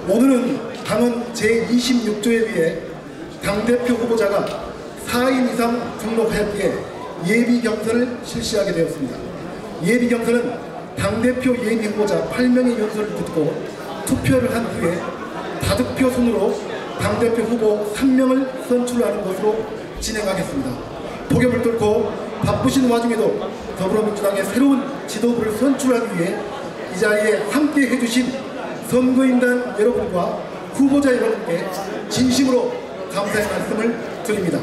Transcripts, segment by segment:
오늘은 당헌 제26조에 의해 당대표 후보자가 4인 이상 등록하였기에 예비경선을 실시하게 되었습니다. 예비경선은 당대표 예비후보자 8명의 연설을 듣고 투표를 한 후에 다득표 순으로 당대표 후보 3명을 선출하는 것으로 진행하겠습니다. 폭염을 뚫고 바쁘신 와중에도 더불어민주당의 새로운 지도부를 선출하기 위해 이 자리에 함께 해주신 선거인단 여러분과 후보자 여러분께 진심으로 감사의 말씀을 드립니다.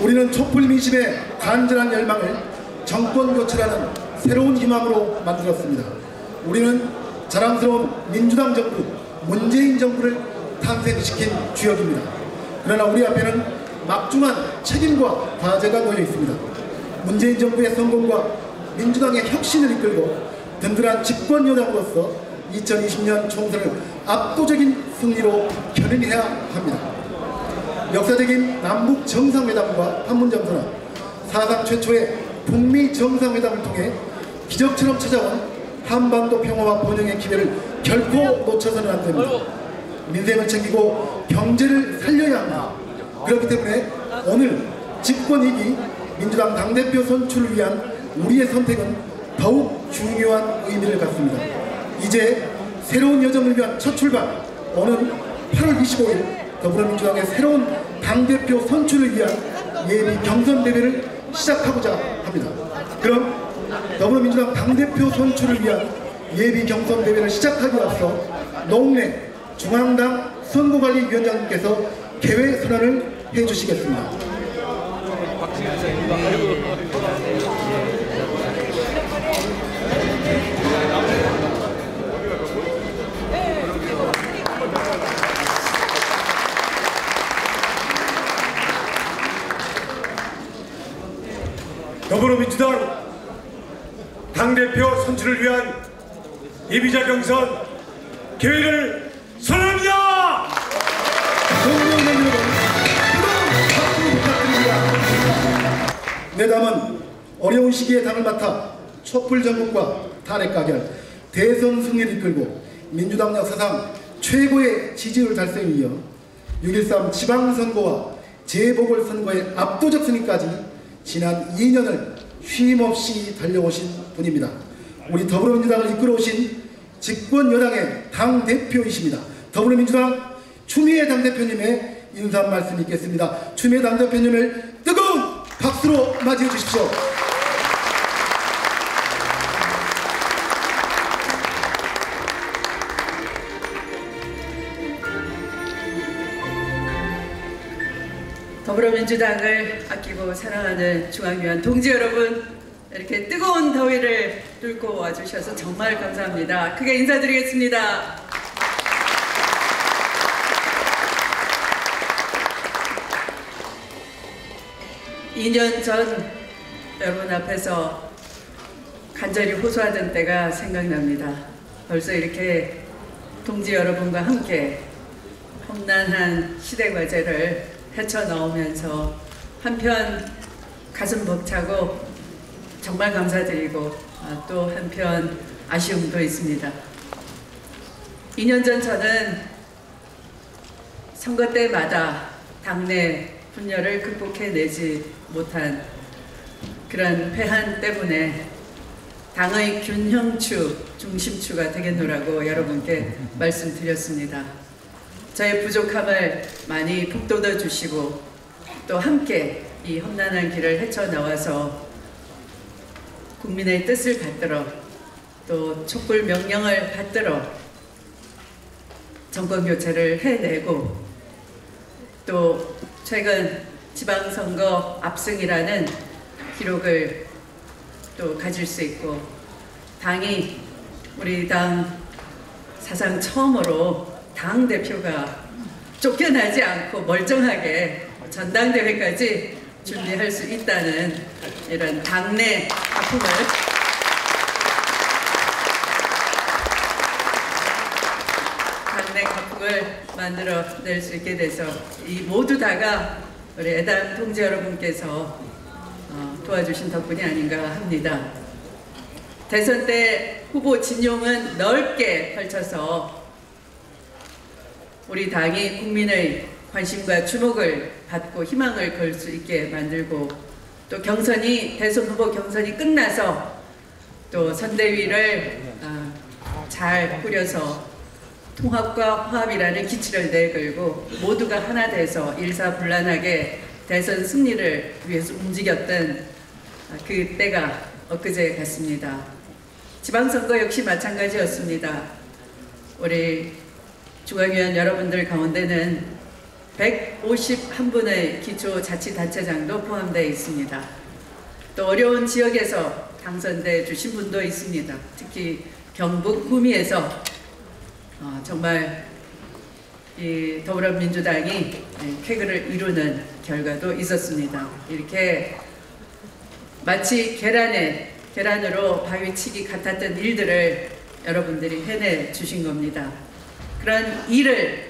우리는 촛불 민심의 간절한 열망을 정권 교체라는 새로운 희망으로 만들었습니다. 우리는 자랑스러운 민주당 정부, 문재인 정부를 탄생시킨 주역입니다. 그러나 우리 앞에는 막중한 책임과 과제가 놓여 있습니다. 문재인 정부의 성공과 민주당의 혁신을 이끌고 든든한 집권 여당으로서 2020년 총선을 압도적인 승리로 견인해야 합니다. 역사적인 남북 정상회담과 판문점 선언, 사상 최초의 북미 정상회담을 통해 기적처럼 찾아온 한반도 평화와 번영의 기회를 결코 놓쳐서는 안 됩니다. 민생을 챙기고 경제를 살려야 합니다. 그렇기 때문에 오늘 집권 2기 민주당 당대표 선출을 위한 우리의 선택은 더욱 중요한 의미를 갖습니다. 이제 새로운 여정을 위한 첫 출발, 오는 8월 25일 더불어민주당의 새로운 당대표 선출을 위한 예비 경선 대회를 시작하고자 합니다. 그럼 더불어민주당 당대표 선출을 위한 예비 경선 대회를 시작하기 앞서 노웅래 중앙당 선거관리위원장님께서 개회 선언을 해주시겠습니다. 더불어민주당 당대표 선출을 위한 예비자 경선 개회를 선언합니다. 내담은 어려운 시기에 당을 맡아 촛불 전국과 탄핵 가결, 대선 승리를 이끌고 민주당 역사상 최고의 지지율 달성에 이어 6.13 지방선거와 재보궐선거의 압도적 승리까지 지난 2년을 쉼없이 달려오신 분입니다. 우리 더불어민주당을 이끌어오신 집권 여당의 당대표이십니다. 더불어민주당 추미애 당대표님의 인사 말씀 있겠습니다. 추미애 당대표님을 뜨거운 박수로 맞이해 주십시오. 더불어민주당을 아끼고 사랑하는 중앙위원 동지 여러분, 이렇게 뜨거운 더위를 뚫고 와주셔서 정말 감사합니다. 크게 인사드리겠습니다. (2년) 전 여러분 앞에서 간절히 호소하던 때가 생각납니다. 벌써 이렇게 동지 여러분과 함께 험난한 시대 과제를 헤쳐나오면서 한편 가슴 벅차고 정말 감사드리고 또 한편 아쉬움도 있습니다. 2년 전 저는 선거 때마다 당내 분열을 극복해내지 못한 그런 패한 때문에 당의 균형추, 중심추가 되겠노라고 여러분께 말씀드렸습니다. 저의 부족함을 많이 북돋아 주시고 또 함께 이 험난한 길을 헤쳐나와서 국민의 뜻을 받들어 또 촛불 명령을 받들어 정권교체를 해내고 또 최근 지방선거 압승이라는 기록을 또 가질 수 있고 당이 우리 당 사상 처음으로 당대표가 쫓겨나지 않고 멀쩡하게 전당대회까지 준비할 수 있다는 이런 당내 가풍을 만들어낼 수 있게 돼서 이 모두 다가 우리 애당 동지 여러분께서 도와주신 덕분이 아닌가 합니다. 대선 때 후보 진용은 넓게 펼쳐서 우리 당이 국민의 관심과 주목을 받고 희망을 걸 수 있게 만들고, 또 대선 후보 경선이 끝나서 또 선대위를 잘 꾸려서 통합과 화합이라는 기치를 내걸고 모두가 하나 돼서 일사불란하게 대선 승리를 위해서 움직였던 그 때가 엊그제 같습니다. 지방선거 역시 마찬가지였습니다. 우리 중앙위원 여러분들 가운데는 151분의 기초자치단체장도 포함되어 있습니다. 또 어려운 지역에서 당선돼 주신 분도 있습니다. 특히 경북 구미에서 정말 이 더불어민주당이 쾌거를 이루는 결과도 있었습니다. 이렇게 마치 계란으로 바위치기 같았던 일들을 여러분들이 해내 주신 겁니다. 그런 일을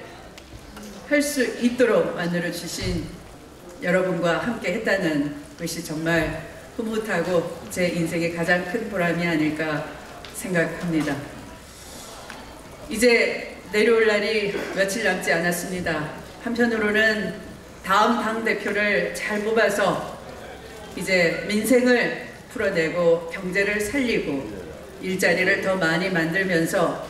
할 수 있도록 만들어 주신 여러분과 함께 했다는 것이 정말 흐뭇하고 제 인생의 가장 큰 보람이 아닐까 생각합니다. 이제 내려올 날이 며칠 남지 않았습니다. 한편으로는 다음 당대표를 잘 뽑아서 이제 민생을 풀어내고 경제를 살리고 일자리를 더 많이 만들면서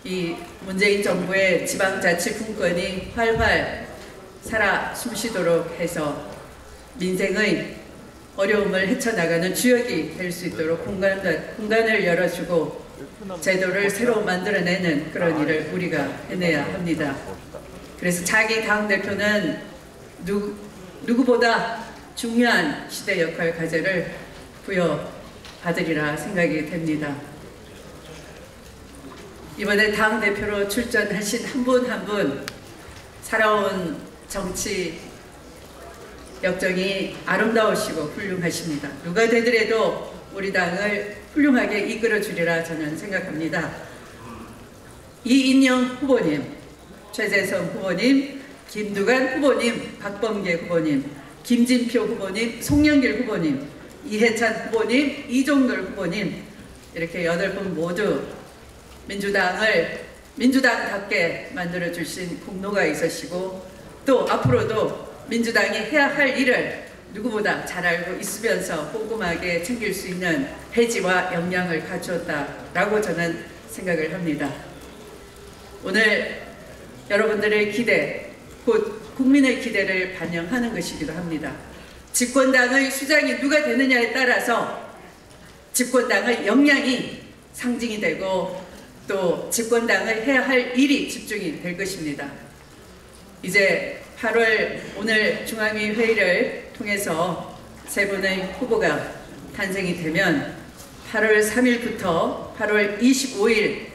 이 문재인 정부의 지방자치 분권이 활활 살아 숨쉬도록 해서 민생의 어려움을 헤쳐나가는 주역이 될 수 있도록 공간을 열어주고 제도를 새로 만들어내는 그런 일을 우리가 해내야 합니다. 그래서 자기 당대표는 누구보다 중요한 시대 역할 과제를 부여받으리라 생각이 됩니다. 이번에 당대표로 출전하신 한 분 한 분 살아온 정치 역정이 아름다우시고 훌륭하십니다. 누가 되더라도 우리 당을 훌륭하게 이끌어 주리라 저는 생각합니다. 이인영 후보님, 최재성 후보님, 김두관 후보님, 박범계 후보님, 김진표 후보님, 송영길 후보님, 이해찬 후보님, 이종걸 후보님, 이렇게 8분 모두 민주당답게 만들어주신 공로가 있으시고, 또 앞으로도 민주당이 해야 할 일을 누구보다 잘 알고 있으면서 꼼꼼하게 챙길 수 있는 배지와 역량을 갖추었다라고 저는 생각을 합니다. 오늘 여러분들의 기대, 곧 국민의 기대를 반영하는 것이기도 합니다. 집권당의 수장이 누가 되느냐에 따라서 집권당의 역량이 상징이 되고 또 집권당을 해야 할 일이 집중이 될 것입니다. 이제 8월 오늘 중앙위 회의를 통해서 세 분의 후보가 탄생이 되면 8월 3일부터 8월 25일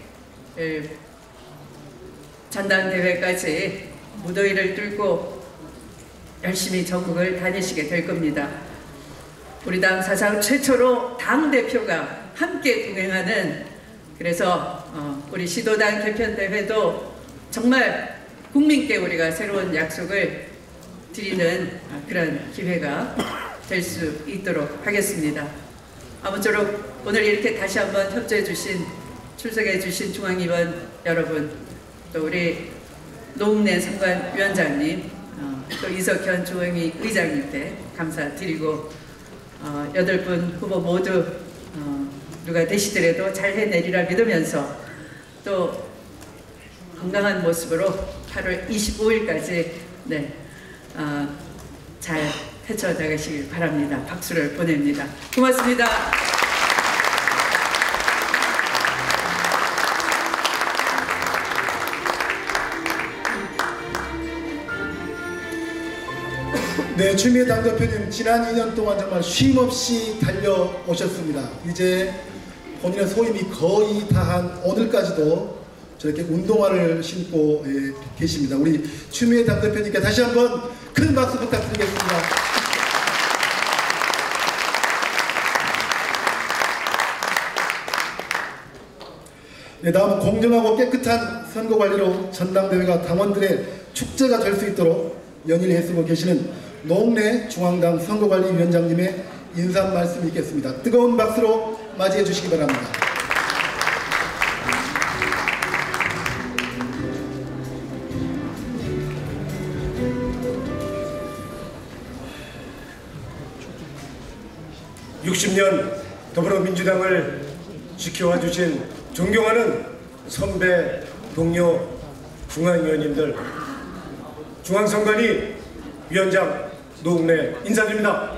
전당대회까지 무더위를 뚫고 열심히 전국을 다니시게 될 겁니다. 우리 당 사상 최초로 당대표가 함께 동행하는, 그래서 우리 시도당 개편대회도 정말 국민께 우리가 새로운 약속을 드리는 그런 기회가 될 수 있도록 하겠습니다. 아무쪼록 오늘 이렇게 다시 한번 협조해 주신, 출석해 주신 중앙위원 여러분, 또 우리 노웅래 선관위원장님, 또 이석현 중앙위 의장님께 감사드리고 8분 후보 모두 누가 되시더라도 잘 해내리라 믿으면서 또 건강한 모습으로 8월 25일까지 잘 헤쳐나가시길 바랍니다. 박수를 보냅니다. 고맙습니다. 네, 추미애 당대표님 지난 2년 동안 정말 쉼없이 달려오셨습니다. 이제 본인의 소임이 거의 다한 오늘까지도 저렇게 운동화를 신고 계십니다. 우리 추미애 당대표님께 다시 한번 큰 박수 부탁드리겠습니다. 네, 다음 공정하고 깨끗한 선거 관리로 전당대회가 당원들의 축제가 될 수 있도록 연일 애쓰고 계시는 노웅래 중앙당 선거관리위원장님의 인사 말씀 있겠습니다. 뜨거운 박수로 맞이해 주시기 바랍니다. 60년 더불어민주당을 지켜와 주신 존경하는 선배, 동료, 중앙위원님들, 중앙선관위 위원장 노웅래 인사드립니다.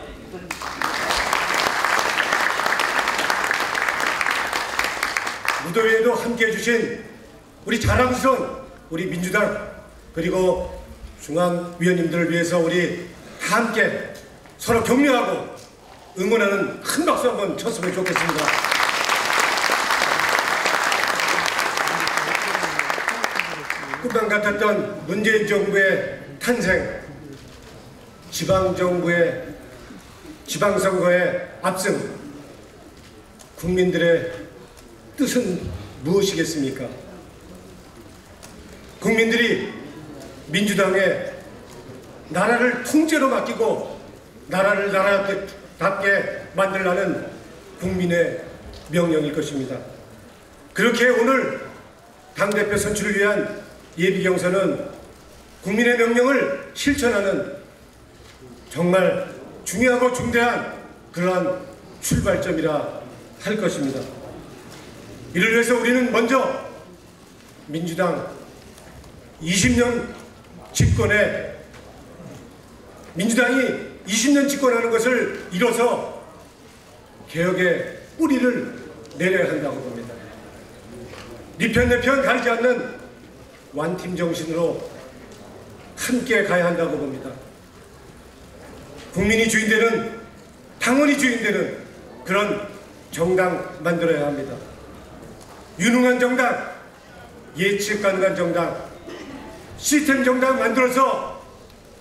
무더위에도 함께해 주신 우리 자랑스러운 우리 민주당 그리고 중앙위원님들을 위해서 우리 다 함께 서로 격려하고 응원하는 큰 박수 한번 쳤으면 좋겠습니다. 꿈만 같았던 문재인 정부의 탄생, 지방정부의 지방선거의 압승, 국민들의 뜻은 무엇이겠습니까? 국민들이 민주당에 나라를 통째로 맡기고 나라를 나라답게 만들라는 국민의 명령일 것입니다. 그렇게 오늘 당대표 선출을 위한 예비경선은 국민의 명령을 실천하는 정말 중요하고 중대한 그러한 출발점이라 할 것입니다. 이를 위해서 우리는 먼저 민주당 20년 집권에 민주당이 20년 집권하는 것을 이뤄서 개혁의 뿌리를 내려야 한다고 봅니다. 네 편 내 편 가리지 않는 완팀 정신으로 함께 가야 한다고 봅니다. 국민이 주인되는, 당원이 주인되는 그런 정당 만들어야 합니다. 유능한 정당, 예측 가능한 정당, 시스템 정당 만들어서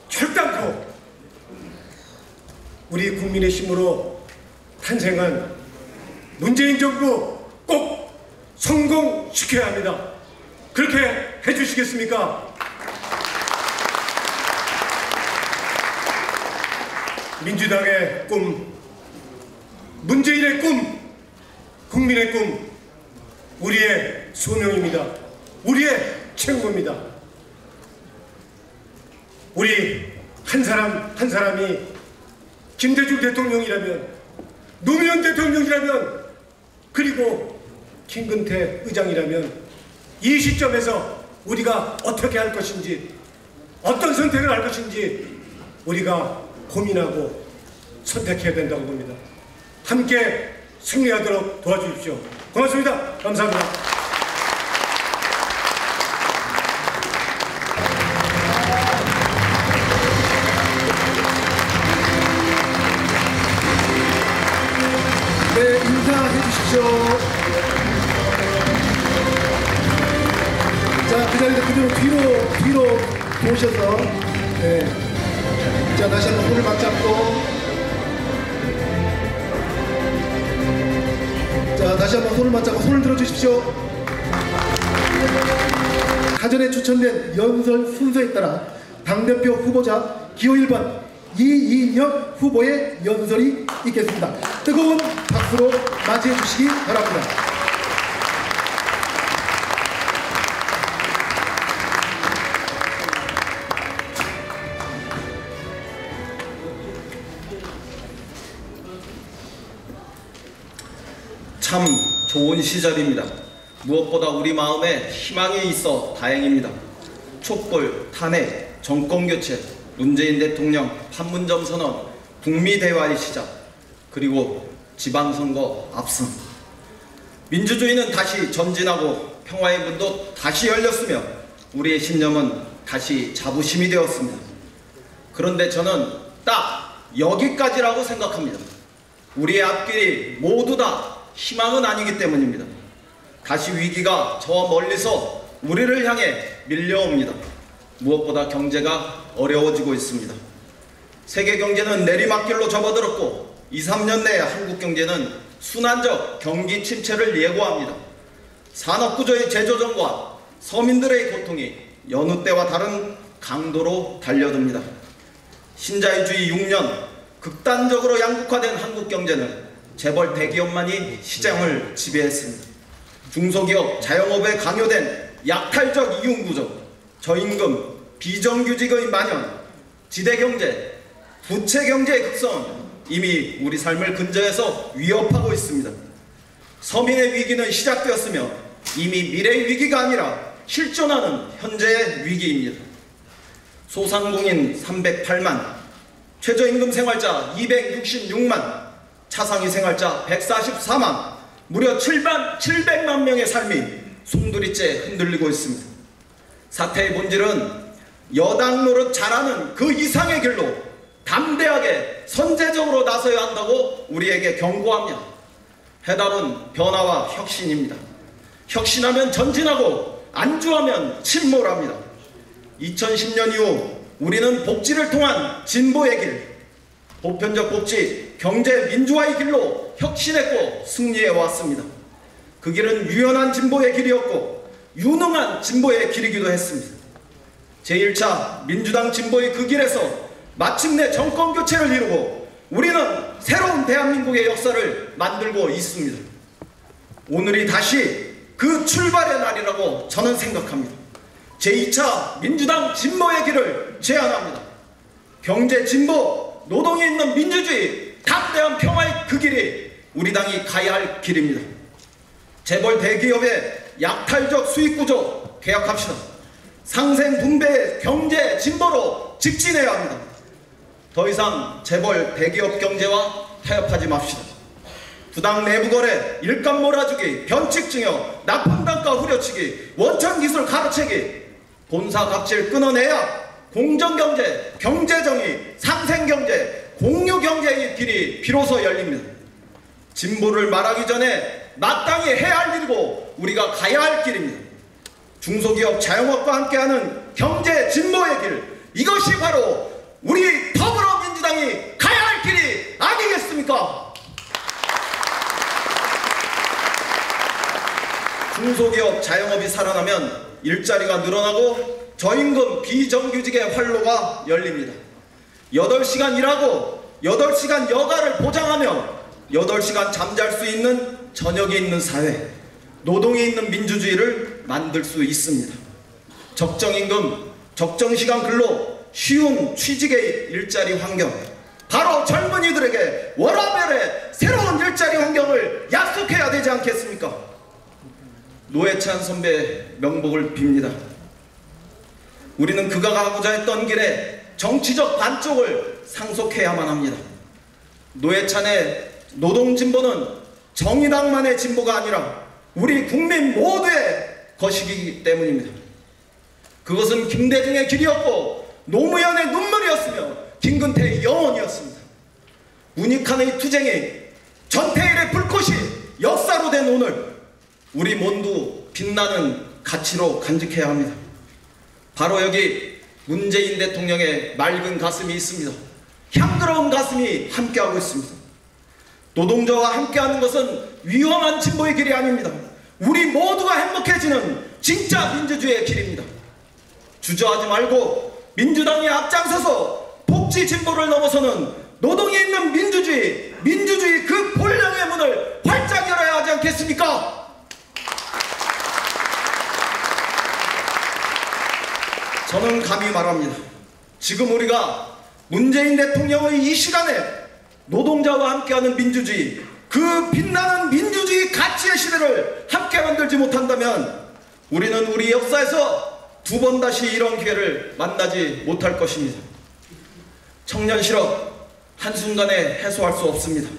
결단코 우리 국민의 힘으로 탄생한 문재인 정부 꼭 성공시켜야 합니다. 그렇게 해주시겠습니까? 민주당의 꿈, 문재인의 꿈, 국민의 꿈, 우리의 소명입니다. 우리의 책무입니다. 우리 한 사람 한 사람이 김대중 대통령이라면, 노무현 대통령이라면, 그리고 김근태 의장이라면 이 시점에서 우리가 어떻게 할 것인지, 어떤 선택을 할 것인지 우리가 고민하고 선택해야 된다고 봅니다. 함께 승리하도록 도와주십시오. 고맙습니다. 감사합니다. 네, 인사해 주십시오. 자, 그 자리에서 그대로 뒤로 도셔서, 네. 자, 다시 한번 손을 맞잡고, 자, 다시 한번 손을 맞잡고 손을 들어주십시오. 사전에 추천된 연설 순서에 따라 당대표 후보자 기호 1번 이인영 후보의 연설이 있겠습니다. 뜨거운 박수로 맞이해 주시기 바랍니다. 참 좋은 시절입니다. 무엇보다 우리 마음에 희망이 있어 다행입니다. 촛불, 탄핵, 정권교체, 문재인 대통령 판문점 선언, 북미 대화의 시작, 그리고 지방선거 압승. 민주주의는 다시 전진하고 평화의 문도 다시 열렸으며 우리의 신념은 다시 자부심이 되었습니다. 그런데 저는 딱 여기까지라고 생각합니다. 우리의 앞길이 모두 다 희망은 아니기 때문입니다. 다시 위기가 저 멀리서 우리를 향해 밀려옵니다. 무엇보다 경제가 어려워지고 있습니다. 세계 경제는 내리막길로 접어들었고 2, 3년 내에 한국 경제는 순환적 경기 침체를 예고합니다. 산업구조의 재조정과 서민들의 고통이 여느 때와 다른 강도로 달려듭니다. 신자유주의 6년 극단적으로 양극화된 한국 경제는 재벌 대기업만이 시장을 지배했습니다. 중소기업, 자영업에 강요된 약탈적 이윤구조, 저임금, 비정규직의 만연, 지대경제, 부채경제의 극성, 이미 우리 삶을 근저에서 위협하고 있습니다. 서민의 위기는 시작되었으며 이미 미래의 위기가 아니라 실존하는 현재의 위기입니다. 소상공인 308만, 최저임금 생활자 266만, 차상위 생활자 144만, 무려 700만 명의 삶이 송두리째 흔들리고 있습니다. 사태의 본질은 여당 노릇 잘하는 그 이상의 길로 담대하게 선제적으로 나서야 한다고 우리에게 경고합니다. 해답은 변화와 혁신입니다. 혁신하면 전진하고 안주하면 침몰합니다. 2010년 이후 우리는 복지를 통한 진보의 길, 보편적 복지, 경제 민주화의 길로 혁신했고 승리해 왔습니다. 그 길은 유연한 진보의 길이었고 유능한 진보의 길이기도 했습니다. 제1차 민주당 진보의 그 길에서 마침내 정권교체를 이루고 우리는 새로운 대한민국의 역사를 만들고 있습니다. 오늘이 다시 그 출발의 날이라고 저는 생각합니다. 제2차 민주당 진보의 길을 제안합니다. 경제 진보, 노동이 있는 민주주의, 담대한 평화의 그 길이 우리 당이 가야 할 길입니다. 재벌 대기업의 약탈적 수익구조 개혁합시다. 상생분배의 경제 진보로 직진해야 합니다. 더 이상 재벌 대기업 경제와 타협하지 맙시다. 부당 내부거래, 일감 몰아주기, 변칙증여, 납품단가 후려치기, 원천기술 가로채기, 본사 갑질 끊어내야 공정경제, 경제정의, 상생경제, 공유경제의 길이 비로소 열립니다. 진보를 말하기 전에 마땅히 해야 할 일이고 우리가 가야 할 길입니다. 중소기업 자영업과 함께하는 경제 진보의 길, 이것이 바로 우리 더불어민주당이 가야 할 길이 아니겠습니까? 중소기업 자영업이 살아나면 일자리가 늘어나고 저임금 비정규직의 활로가 열립니다. 8시간 일하고 8시간 여가를 보장하며 8시간 잠잘 수 있는 저녁이 있는 사회, 노동이 있는 민주주의를 만들 수 있습니다. 적정임금, 적정시간 근로, 쉬운 취직의 일자리 환경, 바로 젊은이들에게 워라밸의 새로운 일자리 환경을 약속해야 되지 않겠습니까? 노회찬 선배 명복을 빕니다. 우리는 그가 가고자 했던 길에 정치적 반쪽을 상속해야만 합니다. 노회찬의 노동진보는 정의당만의 진보가 아니라 우리 국민 모두의 것이기 때문입니다. 그것은 김대중의 길이었고 노무현의 눈물이었으며 김근태의 영혼이었습니다. 문익환의 투쟁이, 전태일의 불꽃이 역사로 된 오늘, 우리 모두 빛나는 가치로 간직해야 합니다. 바로 여기 문재인 대통령의 맑은 가슴이 있습니다. 향그러운 가슴이 함께하고 있습니다. 노동자와 함께하는 것은 위험한 진보의 길이 아닙니다. 우리 모두가 행복해지는 진짜 민주주의의 길입니다. 주저하지 말고 민주당이 앞장서서 복지 진보를 넘어서는 노동이 있는 민주주의, 민주주의 그 본령의 문을 활짝 열어야 하지 않겠습니까? 저는 감히 말합니다. 지금 우리가 문재인 대통령의 이 시간에 노동자와 함께하는 민주주의, 그 빛나는 민주주의 가치의 시대를 함께 만들지 못한다면 우리는 우리 역사에서 두 번 다시 이런 기회를 만나지 못할 것입니다. 청년 실업 한순간에 해소할 수 없습니다.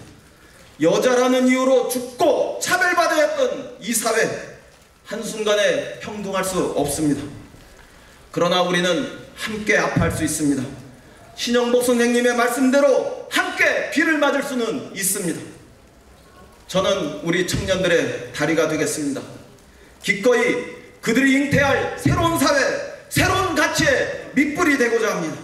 여자라는 이유로 죽고 차별받아야 했던 이 사회, 한순간에 평등할 수 없습니다. 그러나 우리는 함께 아파할 수 있습니다. 신영복 선생님의 말씀대로 함께 비를 맞을 수는 있습니다. 저는 우리 청년들의 다리가 되겠습니다. 기꺼이 그들이 잉태할 새로운 사회, 새로운 가치에 밑불이 되고자 합니다.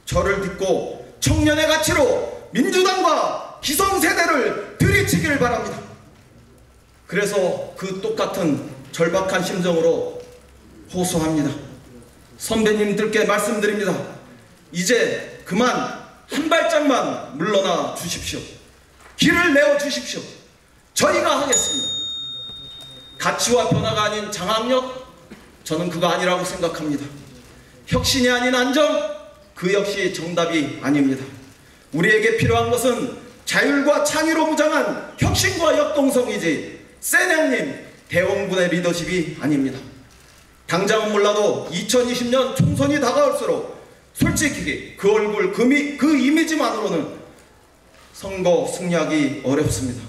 저를 믿고 청년의 가치로 민주당과 기성세대를 들이치기를 바랍니다. 그래서 그 똑같은 절박한 심정으로 호소합니다. 선배님들께 말씀드립니다. 이제 그만 한 발짝만 물러나 주십시오. 길을 내어 주십시오. 저희가 하겠습니다. 가치와 변화가 아닌 장악력, 저는 그거 아니라고 생각합니다. 혁신이 아닌 안정, 그 역시 정답이 아닙니다. 우리에게 필요한 것은 자율과 창의로 무장한 혁신과 역동성이지 세냥님 대원군의 리더십이 아닙니다. 당장은 몰라도 2020년 총선이 다가올수록 솔직히 그 얼굴, 그 이미지만으로는 선거 승리하기 어렵습니다.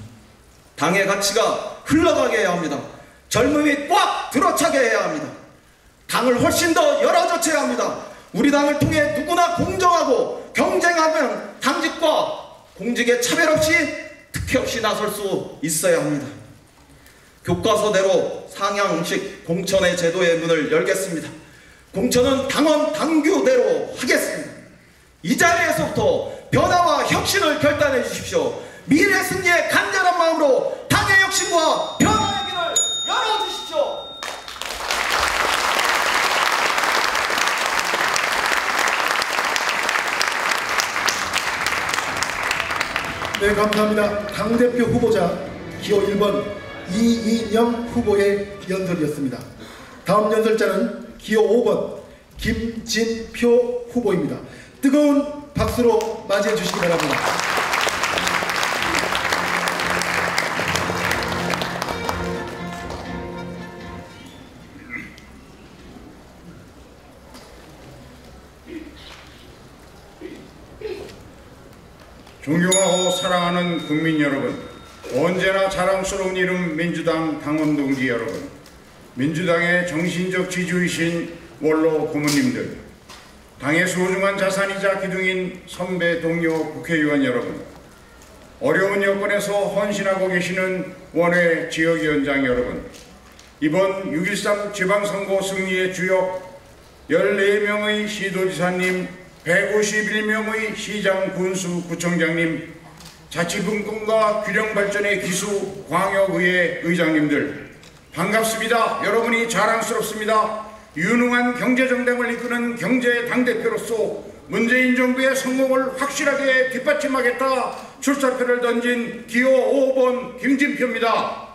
당의 가치가 흘러가게 해야 합니다. 젊음이 꽉 들어차게 해야 합니다. 당을 훨씬 더 열어젖혀야 합니다. 우리 당을 통해 누구나 공정하고 경쟁하는 당직과 공직에 차별 없이 특혜 없이 나설 수 있어야 합니다. 교과서대로 상향식 공천의 제도의 문을 열겠습니다. 공천은 당원 당규대로 하겠습니다. 이 자리에서부터 변화와 혁신을 결단해 주십시오. 미래 승리의 간절한 마음으로 당의 혁신과 변화의 길을 열어주십시오. 네, 감사합니다. 당대표 후보자 기호 1번 이인영 후보의 연설이었습니다. 다음 연설자는 기호 5번 김진표 후보입니다. 뜨거운 박수로 맞이해 주시기 바랍니다. 존경하고 사랑하는 국민 여러분, 언제나 자랑스러운 이름 민주당 당원 동지 여러분, 민주당의 정신적 지주이신 원로 고모님들, 당의 소중한 자산이자 기둥인 선배 동료 국회의원 여러분, 어려운 여건에서 헌신하고 계시는 원외 지역위원장 여러분, 이번 6.13 지방선거 승리의 주역 14명의 시도지사님, 151명의 시장, 군수, 구청장님, 자치분권과 균형발전의 기수, 광역의회 의장님들 반갑습니다. 여러분이 자랑스럽습니다. 유능한 경제정당을 이끄는 경제당대표로서 문재인 정부의 성공을 확실하게 뒷받침하겠다 출사표를 던진 기호 5번 김진표입니다.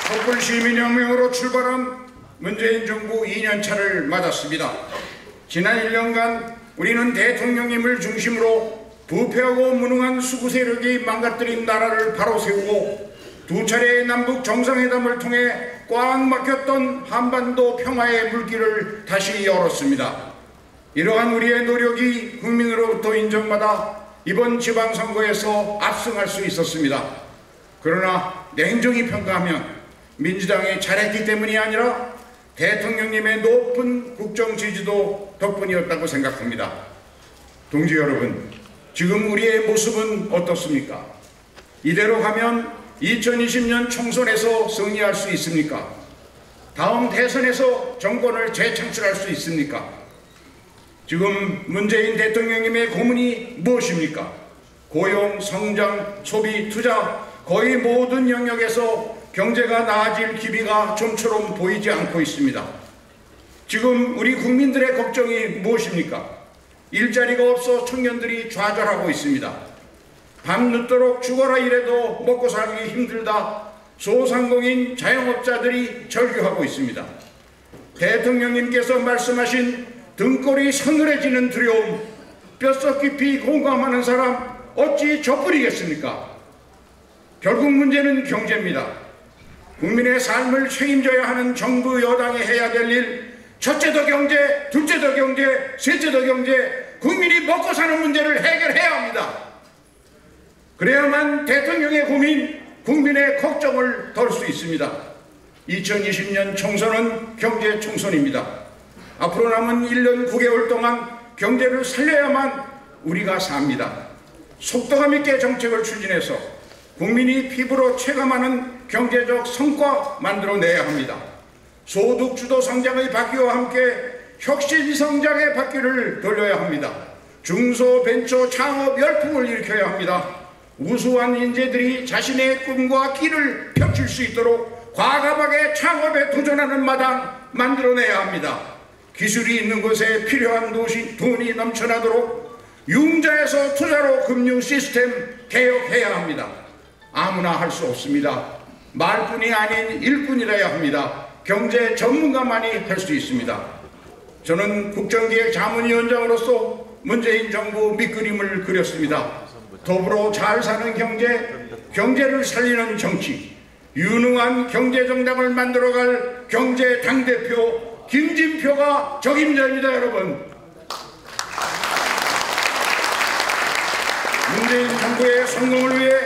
촛불 시민혁명으로 출발한 문재인 정부 2년차를 맞았습니다. 지난 1년간 우리는 대통령님을 중심으로 부패하고 무능한 수구 세력이 망가뜨린 나라를 바로 세우고 두 차례의 남북 정상회담을 통해 꽉 막혔던 한반도 평화의 물길을 다시 열었습니다. 이러한 우리의 노력이 국민으로부터 인정받아 이번 지방선거에서 압승할 수 있었습니다. 그러나 냉정히 평가하면 민주당이 잘했기 때문이 아니라 대통령님의 높은 국정 지지도 덕분이었다고 생각합니다. 동지 여러분, 지금 우리의 모습은 어떻습니까? 이대로 가면 2020년 총선에서 승리할 수 있습니까? 다음 대선에서 정권을 재창출할 수 있습니까? 지금 문재인 대통령님의 고문이 무엇입니까? 고용, 성장, 소비, 투자 거의 모든 영역에서 경제가 나아질 기미가 좀처럼 보이지 않고 있습니다. 지금 우리 국민들의 걱정이 무엇입니까? 일자리가 없어 청년들이 좌절하고 있습니다. 밤늦도록 죽어라 일해도 먹고 살기 힘들다 소상공인 자영업자들이 절규하고 있습니다. 대통령님께서 말씀하신 등골이 서늘해지는 두려움, 뼛속 깊이 공감하는 사람 어찌 저뿐이겠습니까? 결국 문제는 경제입니다. 국민의 삶을 책임져야 하는 정부 여당이 해야 될 일, 첫째 더 경제, 둘째 더 경제, 셋째 더 경제, 국민이 먹고 사는 문제를 해결해야 합니다. 그래야만 대통령의 고민, 국민의 걱정을 덜 수 있습니다. 2020년 총선은 경제 총선입니다. 앞으로 남은 1년 9개월 동안 경제를 살려야만 우리가 삽니다. 속도감 있게 정책을 추진해서 국민이 피부로 체감하는 경제적 성과 만들어내야 합니다. 소득주도 성장의 바퀴와 함께 혁신 성장의 바퀴를 돌려야 합니다. 중소벤처 창업 열풍을 일으켜야 합니다. 우수한 인재들이 자신의 꿈과 길을 펼칠 수 있도록 과감하게 창업에 도전하는 마당 만들어내야 합니다. 기술이 있는 곳에 필요한 돈이 넘쳐나도록 융자에서 투자로 금융 시스템 개혁해야 합니다. 아무나 할 수 없습니다. 말뿐이 아닌 일꾼이라야 합니다. 경제 전문가만이 할 수 있습니다. 저는 국정기획 자문위원장으로서 문재인 정부 밑그림을 그렸습니다. 더불어 잘 사는 경제, 경제를 살리는 정치, 유능한 경제정당을 만들어갈 경제 당대표 김진표가 적임자입니다. 여러분, 문재인 정부의 성공을 위해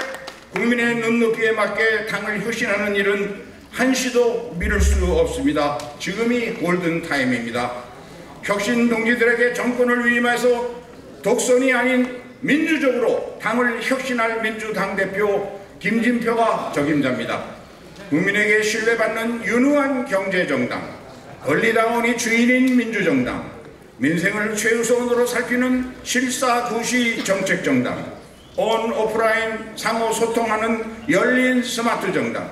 국민의 눈높이에 맞게 당을 혁신하는 일은 한시도 미룰 수 없습니다. 지금이 골든타임입니다. 혁신 동지들에게 정권을 위임해서 독선이 아닌 민주적으로 당을 혁신할 민주당 대표 김진표가 적임자입니다. 국민에게 신뢰받는 유능한 경제정당, 권리당원이 주인인 민주정당, 민생을 최우선으로 살피는 실사구시 정책정당, 온 오프라인 상호 소통하는 열린 스마트 정당,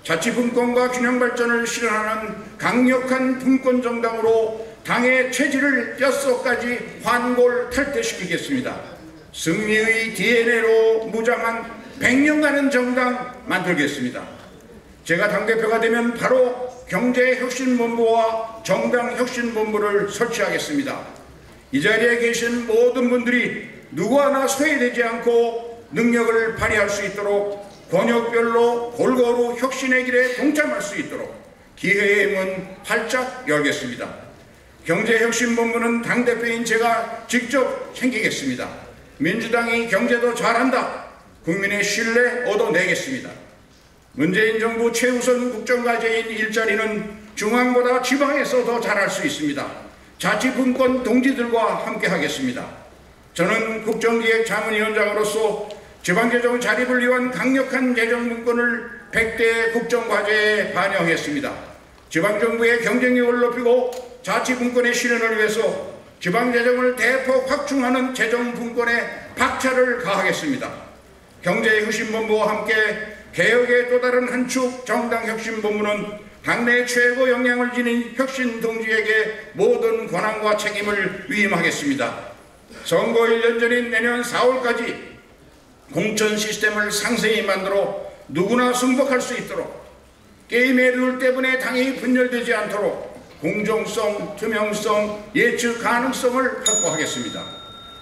자치분권과 균형발전을 실현하는 강력한 분권정당으로 당의 체질을 뼛속까지 환골탈퇴시키겠습니다. 승리의 DNA로 무장한 100년간의 정당 만들겠습니다. 제가 당대표가 되면 바로 경제혁신본부와 정당혁신본부를 설치하겠습니다. 이 자리에 계신 모든 분들이 누구 하나 소외되지 않고 능력을 발휘할 수 있도록 권역별로 골고루 혁신의 길에 동참할 수 있도록 기회의 문 활짝 열겠습니다. 경제혁신본부는 당대표인 제가 직접 챙기겠습니다. 민주당이 경제도 잘한다, 국민의 신뢰 얻어내겠습니다. 문재인 정부 최우선 국정과제인 일자리는 중앙보다 지방에서 더 잘할 수 있습니다. 자치분권 동지들과 함께 하겠습니다. 저는 국정기획 자문위원장으로서 지방재정 자립을 위한 강력한 재정분권을 100대 국정과제에 반영했습니다. 지방정부의 경쟁력을 높이고 자치분권의 실현을 위해서 지방재정을 대폭 확충하는 재정분권에 박차를 가하겠습니다. 경제혁신본부와 함께 개혁의 또 다른 한 축 정당혁신본부는 당내 최고 역량을 지닌 혁신동지에게 모든 권한과 책임을 위임하겠습니다. 선거 1년 전인 내년 4월까지 공천 시스템을 상세히 만들어 누구나 승복할 수 있도록, 게임의 룰 때문에 당이 분열되지 않도록 공정성, 투명성, 예측 가능성을 확보하겠습니다.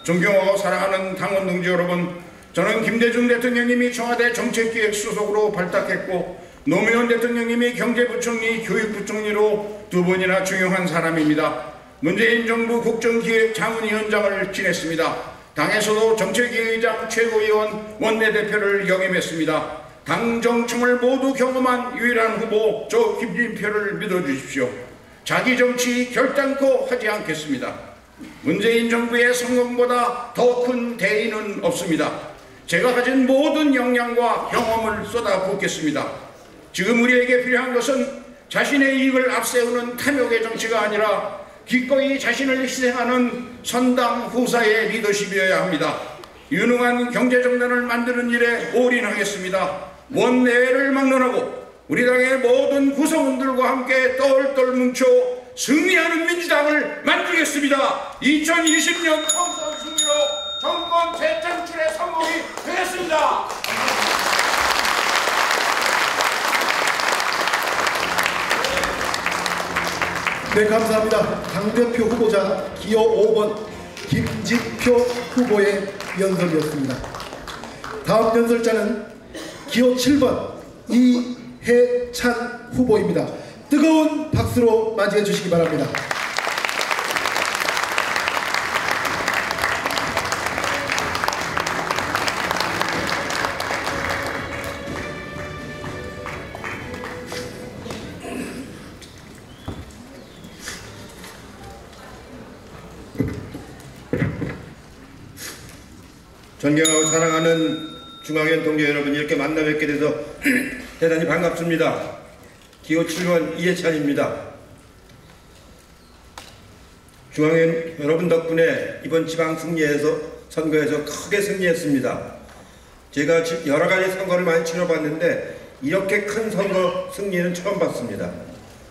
존경하고 사랑하는 당원 동지 여러분, 저는 김대중 대통령님이 청와대 정책기획수석으로 발탁했고 노무현 대통령님이 경제부총리, 교육부총리로 2번이나 중용한 사람입니다. 문재인 정부 국정기획 자문위원장을 지냈습니다. 당에서도 정책위의장, 최고위원, 원내대표를 역임했습니다. 당 정청을 모두 경험한 유일한 후보 저 김진표를 믿어주십시오. 자기 정치 결단코 하지 않겠습니다. 문재인 정부의 성공보다 더 큰 대의는 없습니다. 제가 가진 모든 역량과 경험을 쏟아붓겠습니다. 지금 우리에게 필요한 것은 자신의 이익을 앞세우는 탐욕의 정치가 아니라 기꺼이 자신을 희생하는 선당 후사의 리더십이어야 합니다. 유능한 경제정당을 만드는 일에 올인하겠습니다. 원내를 막론하고 우리 당의 모든 구성원들과 함께 똘똘 뭉쳐 승리하는 민주당을 만들겠습니다. 2020년 총선 승리로 정권 재창출의 성공이 되겠습니다. 네, 감사합니다. 당대표 후보자 기호 5번 김진표 후보의 연설이었습니다. 다음 연설자는 기호 7번 이해찬 후보입니다. 뜨거운 박수로 맞이해 주시기 바랍니다. 존경하고 사랑하는 중앙위원 동지 여러분, 이렇게 만나 뵙게 돼서 대단히 반갑습니다. 기호 7번 이해찬입니다. 중앙위원 여러분 덕분에 이번 지방 선거에서 크게 승리했습니다. 제가 여러 가지 선거를 많이 치러봤는데 이렇게 큰 선거 승리는 처음 봤습니다.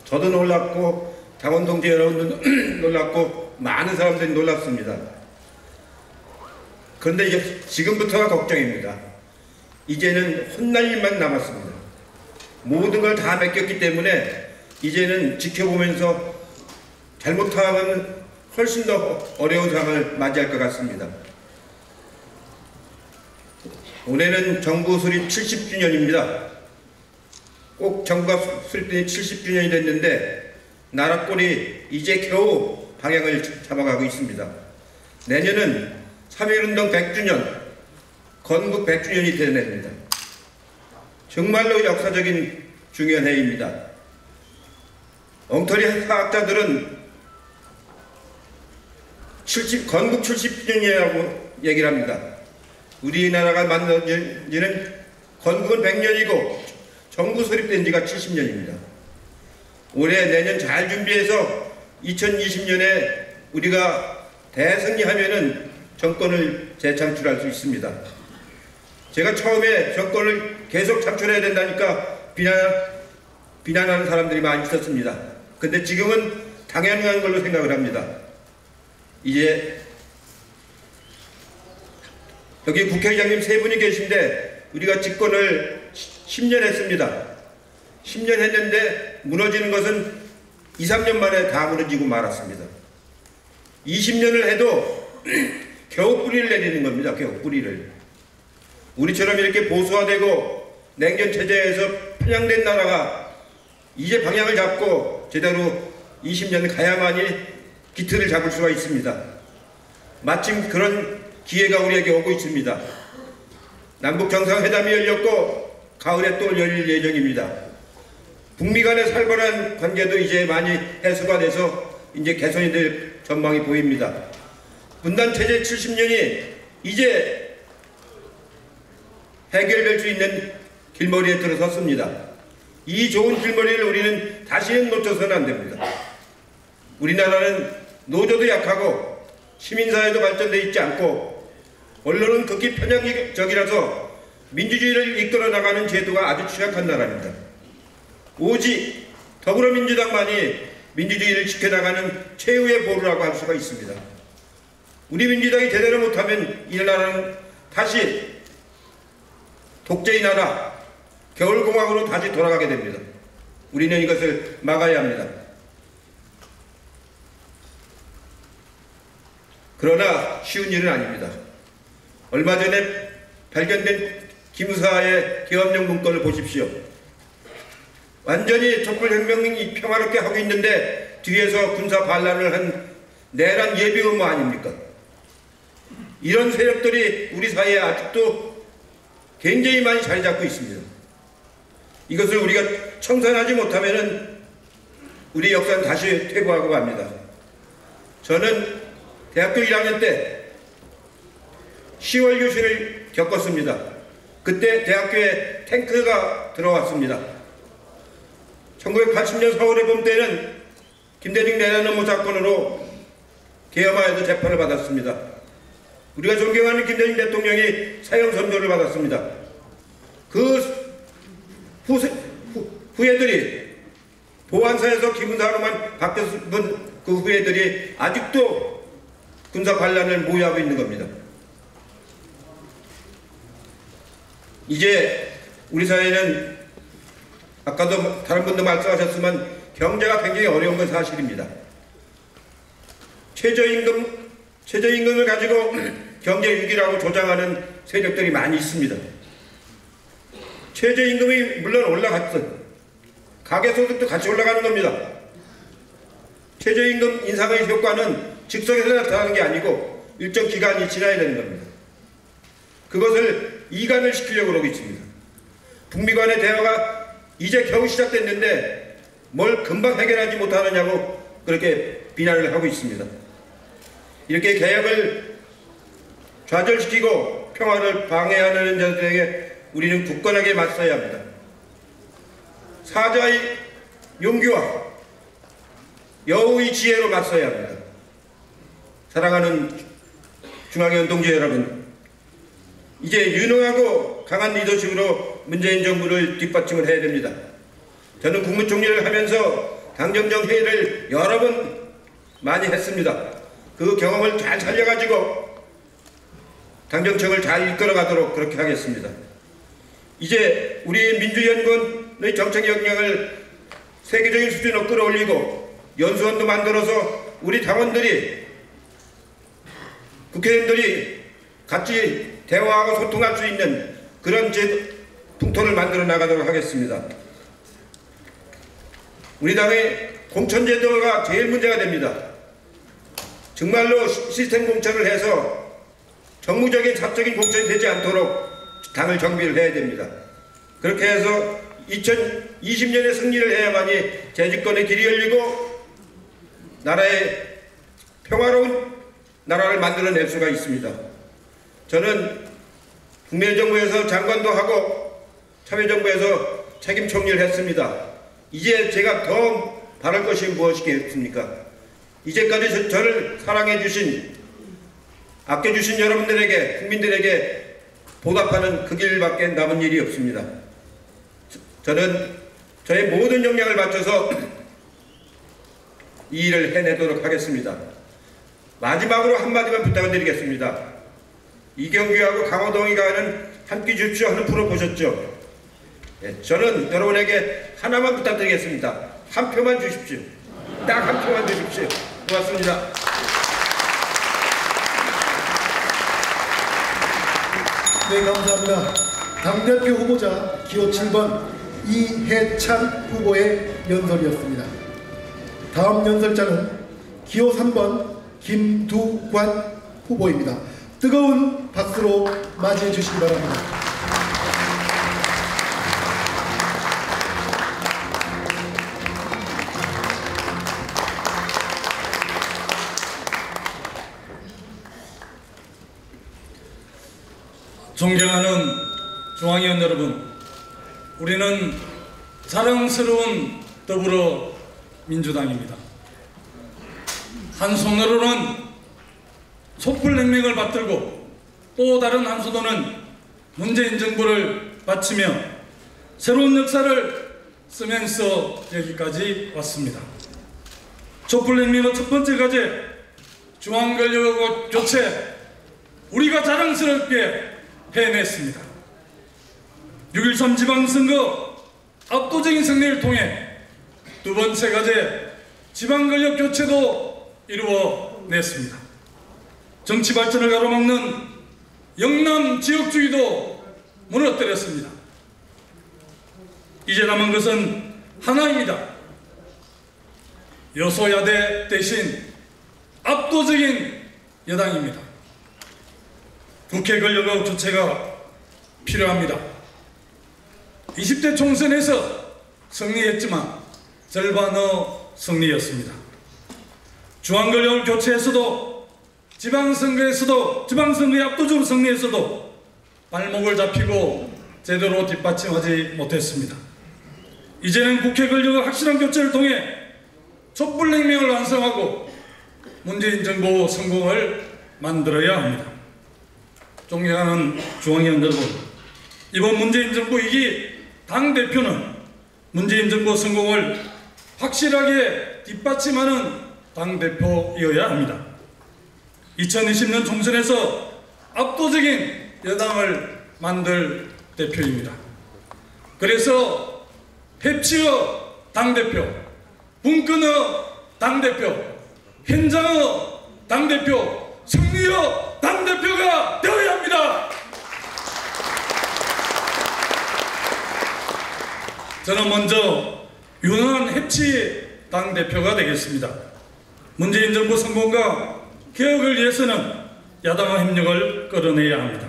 저도 놀랐고 당원 동지 여러분도 놀랐고 많은 사람들이 놀랐습니다. 그런데 이제 지금부터가 걱정입니다. 이제는 혼날 일만 남았습니다. 모든 걸 다 맡겼기 때문에 이제는 지켜보면서 잘못하면 훨씬 더 어려운 상황을 맞이할 것 같습니다. 올해는 정부 수립 70주년입니다. 꼭 정부가 수립된 70주년이 됐는데 나라 꼴이 이제 겨우 방향을 잡아가고 있습니다. 내년은 3.1운동 100주년, 건국 100주년이 되는 해입니다. 정말로 역사적인 중요한 해입니다. 엉터리 사학자들은 건국 70주년이라고 얘기를 합니다. 우리나라가 만들어지는 건국은 100년이고 정부 수립된 지가 70년입니다. 올해 내년 잘 준비해서 2020년에 우리가 대승리하면은 정권을 재창출할 수 있습니다. 제가 처음에 정권을 계속 창출해야 된다니까 비난하는 사람들이 많이 있었습니다. 근데 지금은 당연한 걸로 생각을 합니다. 이제 여기 국회의장님 3분이 계신데 우리가 집권을 10년 했습니다. 10년 했는데 무너지는 것은 2, 3년 만에 다 무너지고 말았습니다. 20년을 해도 겨우 뿌리를 내리는 겁니다. 겨우 뿌리를. 우리처럼 이렇게 보수화되고 냉전체제에서 편향된 나라가 이제 방향을 잡고 제대로 20년 가야만이 기틀을 잡을 수가 있습니다. 마침 그런 기회가 우리에게 오고 있습니다. 남북 정상회담이 열렸고 가을에 또 열릴 예정입니다. 북미 간의 살벌한 관계도 이제 많이 해소가 돼서 이제 개선이 될 전망이 보입니다. 분단체제 70년이 이제 해결될 수 있는 길머리에 들어섰습니다. 이 좋은 길머리를 우리는 다시는 놓쳐서는 안 됩니다. 우리나라는 노조도 약하고 시민사회도 발전되어 있지 않고 언론은 극히 편향적이라서 민주주의를 이끌어 나가는 제도가 아주 취약한 나라입니다. 오직 더불어민주당만이 민주주의를 지켜나가는 최후의 보루라고 할 수가 있습니다. 우리 민주당이 제대로 못하면 이 나라는 다시 독재의 나라, 겨울공화국으로 다시 돌아가게 됩니다. 우리는 이것을 막아야 합니다. 그러나 쉬운 일은 아닙니다. 얼마 전에 발견된 김우사의 계엄령 문건을 보십시오. 완전히 촛불혁명이 평화롭게 하고 있는데 뒤에서 군사 반란을 한 내란 예비 음모 아닙니까? 이런 세력들이 우리 사회에 아직도 굉장히 많이 자리 잡고 있습니다. 이것을 우리가 청산하지 못하면 우리 역사는 다시 퇴보하고 갑니다. 저는 대학교 1학년 때 10월 교신을 겪었습니다. 그때 대학교에 탱크가 들어왔습니다. 1980년 4월의 봄 때는 김대중 내란 음모 사건으로 계엄하여서 재판을 받았습니다. 우리가 존경하는 김대중 대통령이 사형 선고를 받았습니다. 그 후예들이 보안사에서 기문사로만 바뀌었던 그 후예들이 아직도 군사 반란을 모의하고 있는 겁니다. 이제 우리 사회는 아까도 다른 분도 말씀하셨지만 경제가 굉장히 어려운 건 사실입니다. 최저임금을 가지고 경제 위기라고 조장하는 세력들이 많이 있습니다. 최저임금이 물론 올라갔든 가계소득도 같이 올라가는 겁니다. 최저임금 인상의 효과는 즉석에서 나타나는 게 아니고 일정 기간이 지나야 되는 겁니다. 그것을 이간을 시키려고 그러고 있습니다. 북미 간의 대화가 이제 겨우 시작됐는데 뭘 금방 해결하지 못하느냐고 그렇게 비난을 하고 있습니다. 이렇게 개혁을 좌절시키고 평화를 방해하는 자들에게 우리는 굳건하게 맞서야 합니다. 사자의 용기와 여우의 지혜로 맞서야 합니다. 사랑하는 중앙의 운동자 여러분, 이제 유능하고 강한 리더십으로 문재인 정부를 뒷받침을 해야 됩니다. 저는 국무총리를 하면서 당정정 회의를 여러 번 많이 했습니다. 그 경험을 잘 살려가지고 당정청을 잘 이끌어가도록 그렇게 하겠습니다. 이제 우리 민주연구원의 정책 역량을 세계적인 수준으로 끌어올리고 연수원도 만들어서 우리 당원들이 국회의원들이 같이 대화하고 소통할 수 있는 그런 풍토를 만들어 나가도록 하겠습니다. 우리 당의 공천제도가 제일 문제가 됩니다. 정말로 시스템 공천을 해서 정무적인 사적인 공천이 되지 않도록 당을 정비를 해야 됩니다. 그렇게 해서 2020년에 승리를 해야만이 재집권의 길이 열리고 나라의 평화로운 나라를 만들어낼 수가 있습니다. 저는 국민의 정부에서 장관도 하고 참여정부에서 책임 총리를 했습니다. 이제 제가 더 바랄 것이 무엇이겠습니까? 이제까지 저를 사랑해주신, 아껴주신 여러분들에게, 국민들에게 보답하는 그 길밖에 남은 일이 없습니다. 저는 저의 모든 역량을 바쳐서 이 일을 해내도록 하겠습니다. 마지막으로 한마디만 부탁을 드리겠습니다. 이경규하고 강호동이가 하는 함께 주십시오 하는 프로 보셨죠? 네, 저는 여러분에게 하나만 부탁드리겠습니다. 한 표만 주십시오. 딱 한 표만 주십시오. 고맙습니다. 네, 감사합니다. 당대표 후보자 기호 7번 이해찬 후보의 연설이었습니다. 다음 연설자는 기호 3번 김두관 후보입니다. 뜨거운 박수로 맞이해 주시기 바랍니다. 존경하는 중앙위원 여러분, 우리는 자랑스러운 더불어민주당입니다. 한 손으로는 촛불혁명을 받들고 또 다른 한 손으로는 문재인 정부를 바치며 새로운 역사를 쓰면서 여기까지 왔습니다. 촛불혁명의 첫 번째 과제, 중앙권력 교체, 우리가 자랑스럽게 해냈습니다. 6.13 지방선거 압도적인 승리를 통해 두 번째 과제, 지방권력 교체도 이루어냈습니다. 정치 발전을 가로막는 영남 지역주의도 무너뜨렸습니다. 이제 남은 것은 하나입니다. 여소야대 대신 압도적인 여당입니다. 국회 권력의 교체가 필요합니다. 20대 총선에서 승리했지만 절반의 승리였습니다. 중앙권력을 교체해서도 지방선거에 압도적으로 승리했어도 발목을 잡히고 제대로 뒷받침하지 못했습니다. 이제는 국회 권력의 확실한 교체를 통해 촛불혁명을 완성하고 문재인 정부 성공을 만들어야 합니다. 존경하는 중앙위원 여러분, 이번 문재인 정부 2기 당대표는 문재인 정부 성공을 확실하게 뒷받침하는 당대표이어야 합니다. 2020년 총선에서 압도적인 여당을 만들 대표입니다. 그래서 협치의 당대표, 분권의 당대표, 현장의 당대표, 승리의 당대표가 되어야 합니다. 저는 먼저 유능한 협치 당대표가 되겠습니다. 문재인 정부 성공과 개혁을 위해서는 야당의 협력을 끌어내야 합니다.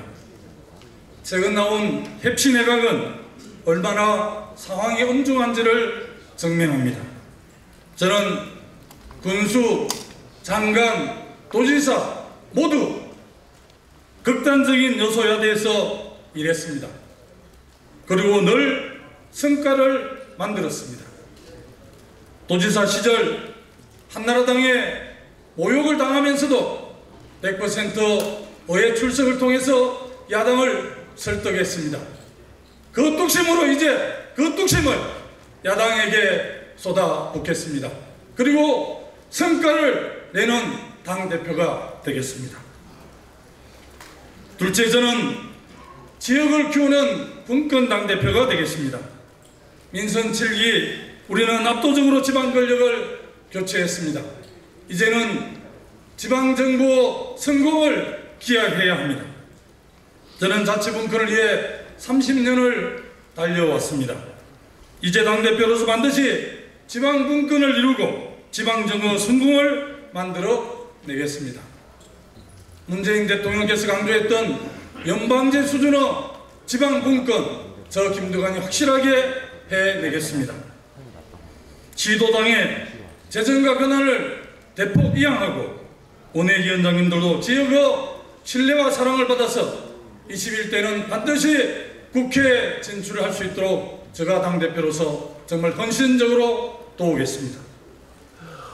최근 나온 협치 내각은 얼마나 상황이 엄중한지를 증명합니다. 저는 군수, 장관, 도지사 모두 극단적인 여소야대에서 일했습니다. 그리고 늘 성과를 만들었습니다. 도지사 시절 한나라당에 모욕을 당하면서도 100% 의회 출석을 통해서 야당을 설득했습니다. 그 뚝심으로 이제 그 뚝심을 야당에게 쏟아붓겠습니다. 그리고 성과를 내는 당대표가 되겠습니다. 둘째, 저는 지역을 키우는 분권 당대표가 되겠습니다. 민선 7기 우리는 압도적으로 지방 권력을 교체했습니다. 이제는 지방정부 성공을 기약해야 합니다. 저는 자치분권을 위해 30년을 달려왔습니다. 이제 당대표로서 반드시 지방분권을 이루고 지방정부 성공을 만들어 내겠습니다. 문재인 대통령께서 강조했던 연방제 수준의 지방분권, 저 김두관이 확실하게 해내겠습니다. 지도당의 재정과 권한을 대폭 이양하고 원외위원장님들도 지역의 신뢰와 사랑을 받아서 21대는 반드시 국회에 진출을 할 수 있도록 제가 당대표로서 정말 헌신적으로 도우겠습니다.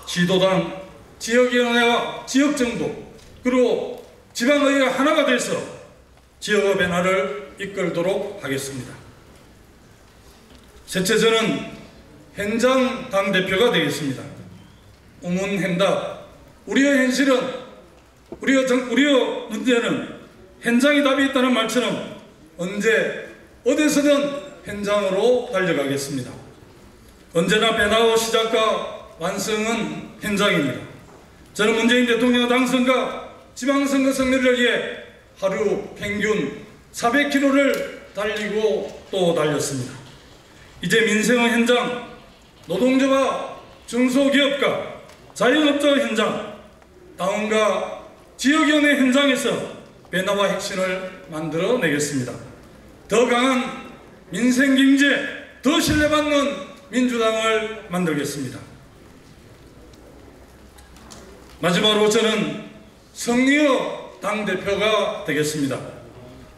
지도당, 지역위원회와 지역정부 그리고 지방의회가 하나가 돼서 지역의 변화를 이끌도록 하겠습니다. 셋째, 저는 현장 당대표가 되겠습니다. 우문현답, 우리의 현실은, 우리의 문제는 현장에 답이 있다는 말처럼 언제 어디서든 현장으로 달려가겠습니다. 언제나 변화의 시작과 완성은 현장입니다. 저는 문재인 대통령 당선과 지방선거 승리를 위해 하루 평균 400km를 달리고 또 달렸습니다. 이제 민생의 현장, 노동자와 중소기업가, 자영업자 현장, 당원과 지역위원회 현장에서 변화와 혁신을 만들어내겠습니다. 더 강한 민생경제, 더 신뢰받는 민주당을 만들겠습니다. 마지막으로 저는 승리의 당대표가 되겠습니다.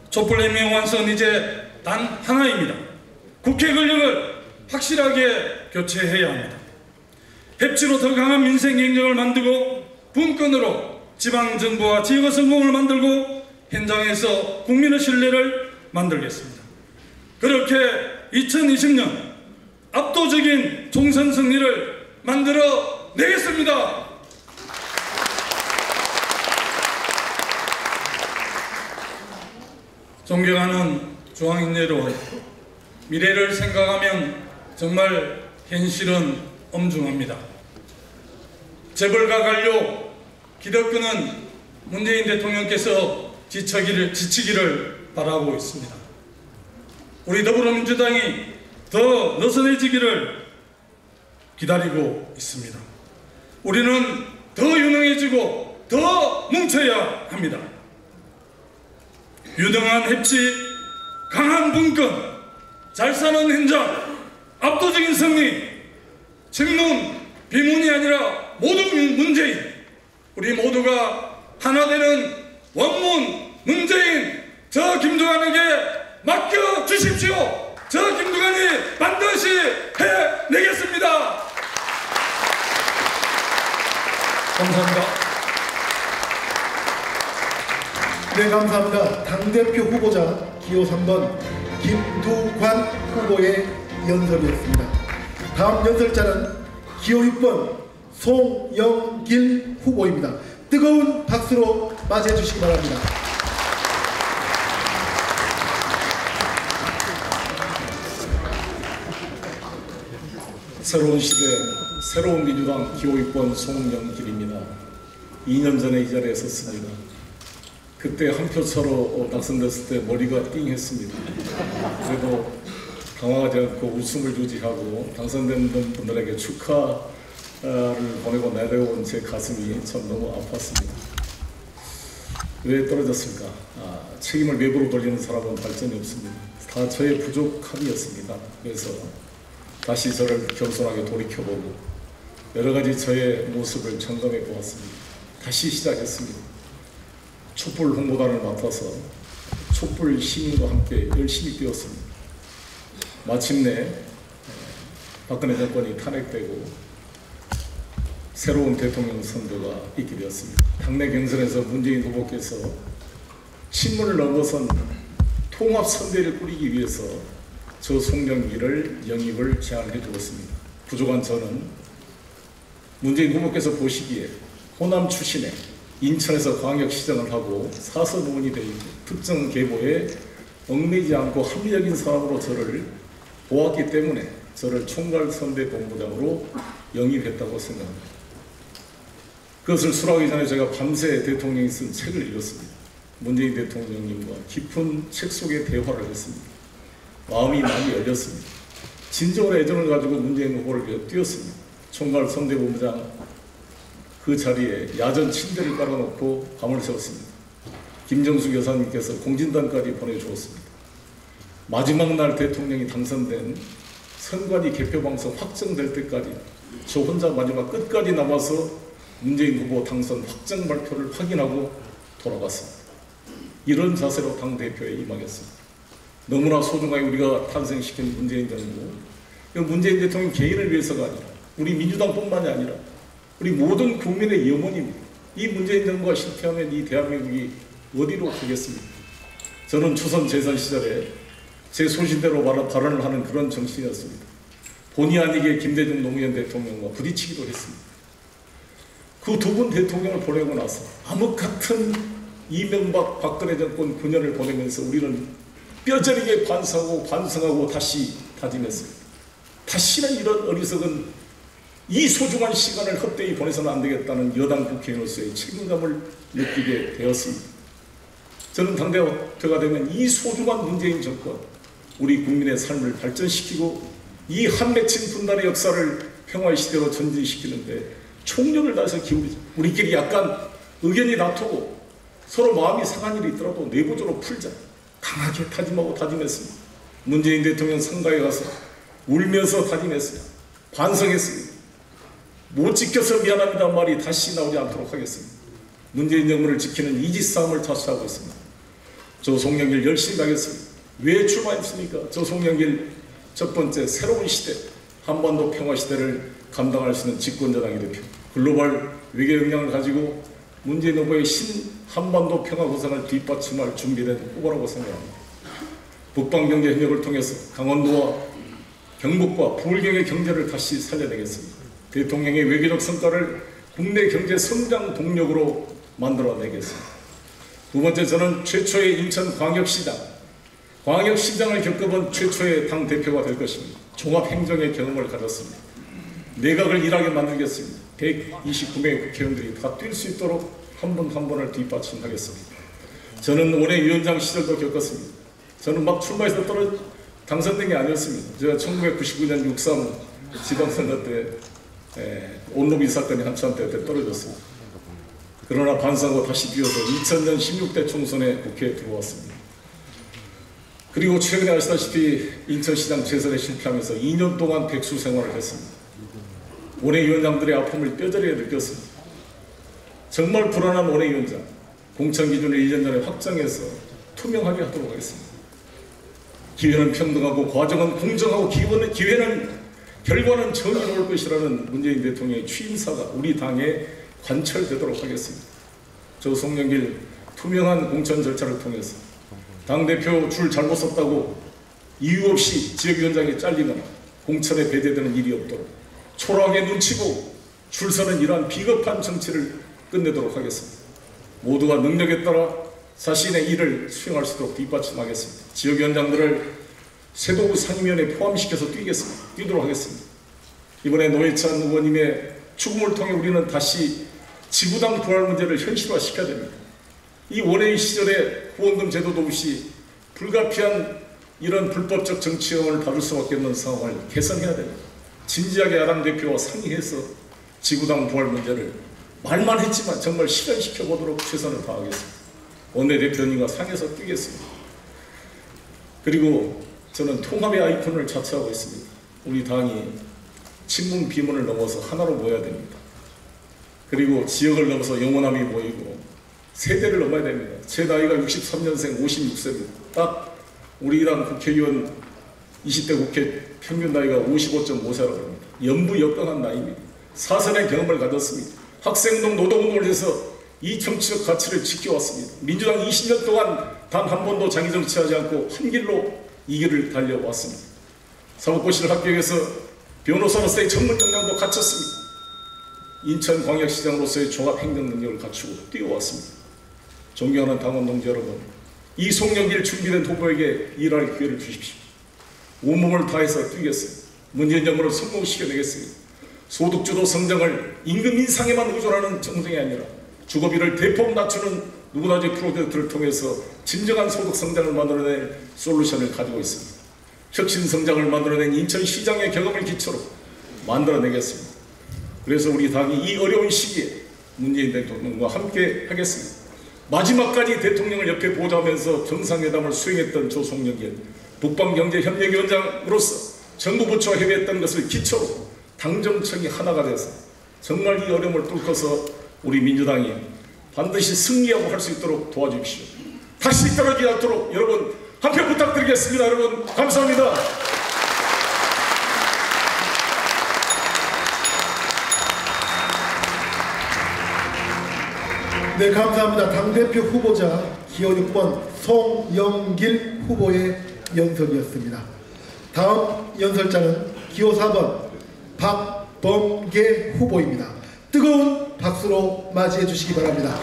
촛불혁명 완성은 이제 단 하나입니다. 국회 권력을 확실하게 교체해야 합니다. 협치로 더 강한 민생 경쟁을 만들고 분권으로 지방정부와 지역의 성공을 만들고 현장에서 국민의 신뢰를 만들겠습니다. 그렇게 2020년 압도적인 총선 승리를 만들어 내겠습니다. 존경하는 중앙인 여러분, 미래를 생각하면 정말 현실은 엄중합니다. 재벌과 관료, 기득권은 문재인 대통령께서 지치기를 바라고 있습니다. 우리 더불어민주당이 더 느슨해지기를 기다리고 있습니다. 우리는 더 유능해지고 더 뭉쳐야 합니다. 유능한 협치, 강한 분권, 잘 사는 현장, 압도적인 승리, 친문, 비문이 아니라 모두 문재인, 우리 모두가 하나 되는 원문 문재인, 저 김두관에게 맡겨주십시오. 저 김두관이 반드시 해내겠습니다. 감사합니다. 네, 감사합니다. 당대표 후보자 기호 3번 김두관 후보의 연설이었습니다. 다음 연설자는 기호 6번 송영길 후보입니다. 뜨거운 박수로 맞이해 주시기 바랍니다. 새로운 시대, 새로운 민주당 기호 6번 송영길입니다. 2년 전에 이 자리에 섰습니다. 그때 한 표 차로 당선됐을 때 머리가 띵했습니다. 그래도 당황하지 않고 웃음을 유지하고 당선된 분들에게 축하를 보내고 내려온 제 가슴이 참 너무 아팠습니다. 왜 떨어졌을까? 책임을 외부로 돌리는 사람은 발전이 없습니다. 다 저의 부족함이었습니다. 그래서 다시 저를 겸손하게 돌이켜보고 여러 가지 저의 모습을 점검해 보았습니다. 다시 시작했습니다. 촛불 홍보단을 맡아서 촛불 시민과 함께 열심히 뛰었습니다. 마침내 박근혜 정권이 탄핵되고 새로운 대통령 선거가 있게 되었습니다. 당내 경선에서 문재인 후보께서 친문을 넘어선 통합선대를 꾸리기 위해서 저 송영길을 영입을 제안해 주었습니다. 부족한 저는 문재인 후보께서 보시기에 호남 출신에 인천에서 광역시장을 하고 사서공원이 돼 있고 특정 계보에 얽매이지 않고 합리적인 사람으로 저를 보았기 때문에 저를 총괄선대본부장으로 영입했다고 생각합니다. 그것을 수락하기 전에 제가 밤새 대통령이 쓴 책을 읽었습니다. 문재인 대통령님과 깊은 책 속에 대화를 했습니다. 마음이 많이 열렸습니다. 진정한 애정을 가지고 문재인 후보를 뛰었습니다. 총괄선대본부장 그 자리에 야전 침대를 깔아놓고 밤을 새웠습니다. 김정숙 여사님께서 공진단까지 보내주었습니다. 마지막 날 대통령이 당선된 선관위 개표방송 확정될 때까지 저 혼자 마지막 끝까지 남아서 문재인 후보 당선 확정 발표를 확인하고 돌아갔습니다. 이런 자세로 당대표에 임하겠습니다. 너무나 소중하게 우리가 탄생시킨 문재인 정부, 문재인 대통령 개인을 위해서가 아니라 우리 민주당뿐만이 아니라 우리 모든 국민의 염원입니다. 이 문재인 정부가 실패하면 이 대한민국이 어디로 가겠습니까? 저는 초선 재선 시절에 제 소신대로 발언을 하는 그런 정신이었습니다. 본의 아니게 김대중 노무현 대통령과 부딪히기도 했습니다. 그 두 분 대통령을 보내고 나서 암흑 같은 이명박 박근혜 정권 9년을 보내면서 우리는 뼈저리게 반성하고 반성하고 다시 다짐했습니다. 다시는 이런 어리석은 이 소중한 시간을 헛되이 보내서는 안 되겠다는 여당 국회의원으로서의 책임감을 느끼게 되었습니다. 저는 당대표가 되면 이 소중한 문재인 정권, 우리 국민의 삶을 발전시키고 이 한맺힌 분단의 역사를 평화의 시대로 전진시키는데 총력을 다해서 기울이죠. 우리끼리 약간 의견이 다투고 서로 마음이 상한 일이 있더라도 내부적으로 풀자. 강하게 다짐하고 다짐했습니다. 문재인 대통령 상가에 가서 울면서 다짐했어요. 반성했습니다. 못 지켜서 미안합니다 말이 다시 나오지 않도록 하겠습니다. 문재인 정부를 지키는 이지 싸움을 자수하고 있습니다. 저 송영길 열심히 하겠습니다. 왜 출마했습니까? 저 송영길 첫 번째 새로운 시대, 한반도 평화 시대를 감당할 수 있는 집권여당의 대표, 글로벌 외교 역량을 가지고 문재인 후보의 신 한반도 평화 구상을 뒷받침할 준비된 후보라고 생각합니다. 북방경제 협력을 통해서 강원도와 경북과 부울경의 경제를 다시 살려내겠습니다. 대통령의 외교적 성과를 국내 경제 성장 동력으로 만들어내겠습니다. 두 번째, 저는 최초의 광역시장을 겪어본 최초의 당대표가 될 것입니다. 종합행정의 경험을 가졌습니다. 내각을 일하게 만들겠습니다. 129명의 국회의원들이 다 뛸 수 있도록 한 분 한 분을 뒷받침하겠습니다. 저는 원외위원장 시절도 겪었습니다. 저는 막 출마해서 당선된 게 아니었습니다. 제가 1999년 6.3 지방선거 때 온로비 사건이 한참 때 떨어졌습니다. 그러나 반성하고 다시 뛰어서 2000년 16대 총선에 국회에 들어왔습니다. 그리고 최근에 아시다시피 인천시장 재선에 실패하면서 2년 동안 백수 생활을 했습니다. 원외위원장들의 아픔을 뼈저리게 느꼈습니다. 정말 불안한 원외위원장, 공천 기준을 1년 전에 확정해서 투명하게 하도록 하겠습니다. 기회는 평등하고 과정은 공정하고 결과는 정의로울 것이라는 문재인 대통령의 취임사가 우리 당에 관철되도록 하겠습니다. 저 송영길 투명한 공천 절차를 통해서 당대표 줄 잘못 썼다고 이유 없이 지역위원장이 잘리거나 공천에 배제되는 일이 없도록 초라하게 눈치 보고 줄 서는 이러한 비겁한 정치를 끝내도록 하겠습니다. 모두가 능력에 따라 자신의 일을 수행할 수 있도록 뒷받침하겠습니다. 지역위원장들을 세도구 상임위원회에 포함시켜서 뛰도록 하겠습니다. 이번에 노회찬 의원님의 죽음을 통해 우리는 다시 지구당 부활 문제를 현실화시켜야 됩니다. 이 원외위 시절에 후원금 제도도 없이 불가피한 이런 불법적 정치형을 다룰 수밖에 없는 상황을 개선해야 됩니다. 진지하게 야당 대표와 상의해서 지구당 부활 문제를 말만 했지만 정말 실현시켜 보도록 최선을 다하겠습니다. 원내대표님과 상의해서 뛰겠습니다. 그리고 저는 통합의 아이콘을 자처하고 있습니다. 우리 당이 친문 비문을 넘어서 하나로 모여야 됩니다. 그리고 지역을 넘어서 영원함이 모이고 세대를 넘어야 됩니다. 제 나이가 63년생 56세입니다. 딱 우리 당 국회의원 20대 국회 평균 나이가 55.5세라고 합니다. 연부역강한 나이입니다. 사선의 경험을 가졌습니다. 학생운동, 노동운동을 해서 이 정치적 가치를 지켜왔습니다. 민주당 20년 동안 단 한 번도 장기정치하지 않고 한 길로 이 길을 달려왔습니다. 사법고시를 합격해서 변호사로서의 전문 역량도 갖췄습니다. 인천광역시장으로서의 종합행정 능력을 갖추고 뛰어왔습니다. 존경하는 당원 동지 여러분, 이 송영길 준비된 후보에게 일할 기회를 주십시오. 온몸을 다해서 뛰겠습니다. 문재인 정부를 성공시켜내겠습니다. 소득주도 성장을 임금 인상에만 의존하는 정책이 아니라 주거비를 대폭 낮추는 누구나지 프로젝트를 통해서 진정한 소득 성장을 만들어낼 솔루션을 가지고 있습니다. 혁신 성장을 만들어낸 인천시장의 경험을 기초로 만들어내겠습니다. 그래서 우리 당이 이 어려운 시기에 문재인 대통령과 함께 하겠습니다. 마지막까지 대통령을 옆에 보좌하면서 정상회담을 수행했던 조성렬 북방경제협력위원장으로서 정부 부처와 협의했던 것을 기초로 당정청이 하나가 돼서 정말 이 어려움을 뚫고서 우리 민주당이 반드시 승리하고 할 수 있도록 도와주십시오. 다시 떨어지지 않도록 여러분 한 표 부탁드리겠습니다. 여러분 감사합니다. 네, 감사합니다. 당대표 후보자 기호 6번 송영길 후보의 연설이었습니다. 다음 연설자는 기호 4번 박범계 후보입니다. 뜨거운 박수로 맞이해 주시기 바랍니다.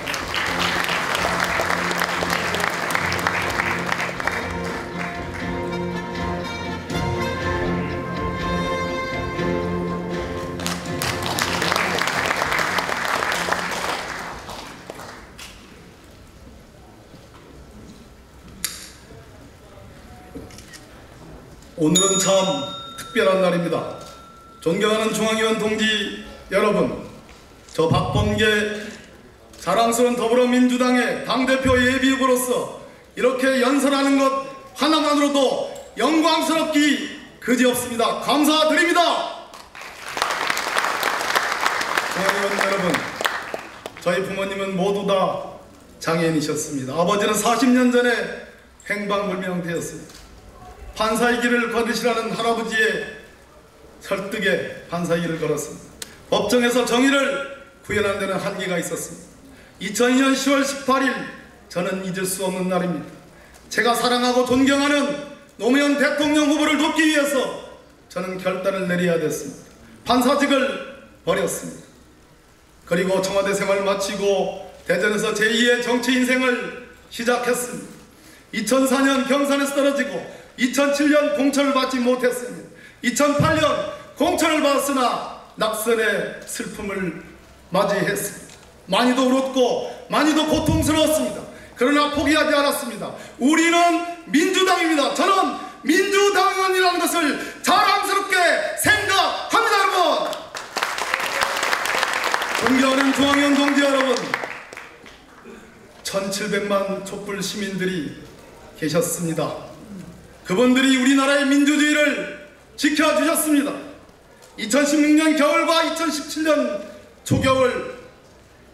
오늘은 참 특별한 날입니다. 존경하는 중앙위원 동지 여러분, 저 박범계 자랑스러운 더불어민주당의 당대표 예비후보로서 이렇게 연설하는 것 하나만으로도 영광스럽기 그지없습니다. 감사드립니다. 중앙위원 여러분, 저희 부모님은 모두 다 장애인이셨습니다. 아버지는 40년 전에 행방불명되었습니다. 판사의 길을 걸으시라는 할아버지의 설득에 판사의 길을 걸었습니다. 법정에서 정의를 구현하는 데는 한계가 있었습니다. 2002년 10월 18일 저는 잊을 수 없는 날입니다. 제가 사랑하고 존경하는 노무현 대통령 후보를 돕기 위해서 저는 결단을 내려야 됐습니다. 판사직을 버렸습니다. 그리고 청와대 생활을 마치고 대전에서 제2의 정치 인생을 시작했습니다. 2004년 경선에서 떨어지고 2007년 공천을 받지 못했습니다. 2008년 공천을 받았으나 낙선의 슬픔을 맞이했습니다. 많이도 울었고 많이도 고통스러웠습니다. 그러나 포기하지 않았습니다. 우리는 민주당입니다. 저는 민주당원이라는 것을 자랑스럽게 생각합니다. 여러분, 존경하는 중앙위원 동지 여러분, 1700만 촛불 시민들이 계셨습니다. 그분들이 우리나라의 민주주의를 지켜주셨습니다. 2016년 겨울과 2017년 초겨울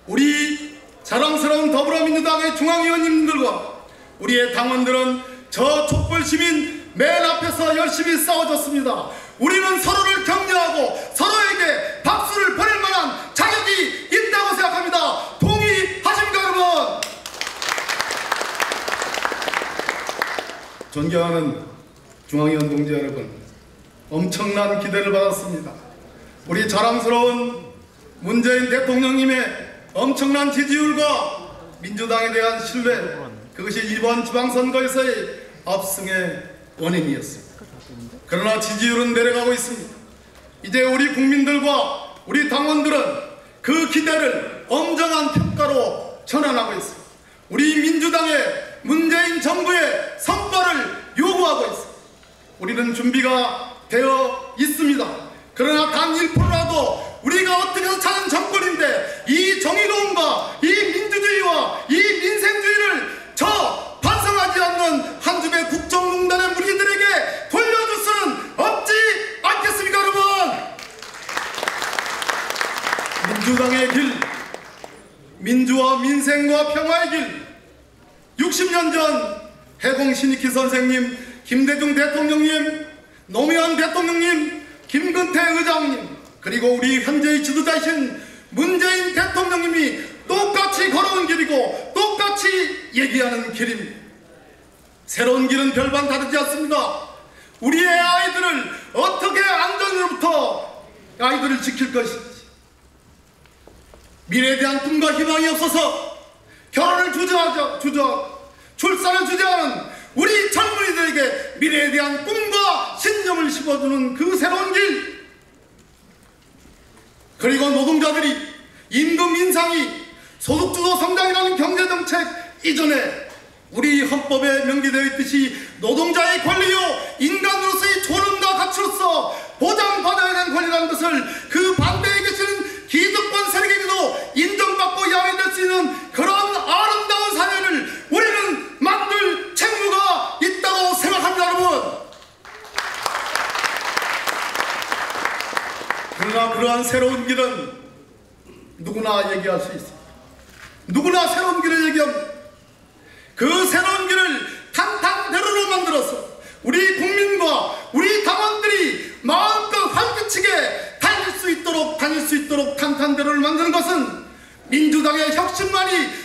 우리 자랑스러운 더불어민주당의 중앙위원님들과 우리의 당원들은 저 촛불 시민 맨 앞에서 열심히 싸워줬습니다. 우리는 서로를 격려하고 서로에게 박수를 보낼 만한 자격이 있다고 생각합니다. 동의하십니까 여러분? 존경하는 중앙위원 동지 여러분, 엄청난 기대를 받았습니다. 우리 자랑스러운 문재인 대통령님의 엄청난 지지율과 민주당에 대한 신뢰, 그것이 이번 지방선거에서의 압승의 원인이었습니다. 그러나 지지율은 내려가고 있습니다. 이제 우리 국민들과 우리 당원들은 그 기대를 엄정한 평가로 전환하고 있습니다. 우리 민주당의 문재인 정부의 성과를 요구하고 있습니다. 우리는 준비가 되어 있습니다. 그러나 단 1%라도 우리가 어떻게 해서 찾은 정권인데 이 정의로움과 이 민주주의와 이 민생주의를 저 반성하지 않는 한 줌의 국정농단의 무리들에게 돌려줄 수는 없지 않겠습니까 여러분? 민주당의 길, 민주와 민생과 평화의 길, 60년 전 해공 신익희 선생님, 김대중 대통령님, 노무현 대통령님, 김근태 의장님, 그리고 우리 현재의 지도자이신 문재인 대통령님이 똑같이 걸어온 길이고 똑같이 얘기하는 길입니다. 새로운 길은 별반 다르지 않습니다. 우리의 아이들을 어떻게 안전으로부터 아이들을 지킬 것인지, 미래에 대한 꿈과 희망이 없어서 결혼을 주저하고 출산을 주저하는 우리 젊은이들에게 미래에 대한 꿈과 신념 신념을 심어주는 그 새로운 길, 그리고 노동자들이 임금 인상이 소득주도 성장이라는 경제정책 이전에 우리 헌법에 명기되어 있듯이 노동자의 권리요 인간으로서의 존엄과 가치로서 보장받아야 하는 권리라는 것을 그 반대에 계시는 기득권 세력에게도 인정받고 양해될 수 있는 그런 아름다운 사회를 우리는 만들 책무가 있다고 생각합니다, 여러분. 그러나 그러한 새로운 길은 누구나 얘기할 수 있습니다. 누구나 새로운 길을 얘기합니다. 그 새로운 길을 탄탄대로로 만들어서 우리 국민과 우리 당원들이 마음껏 활기차게 다닐 수 있도록 탄탄대로를 만드는 것은 민주당의 혁신만이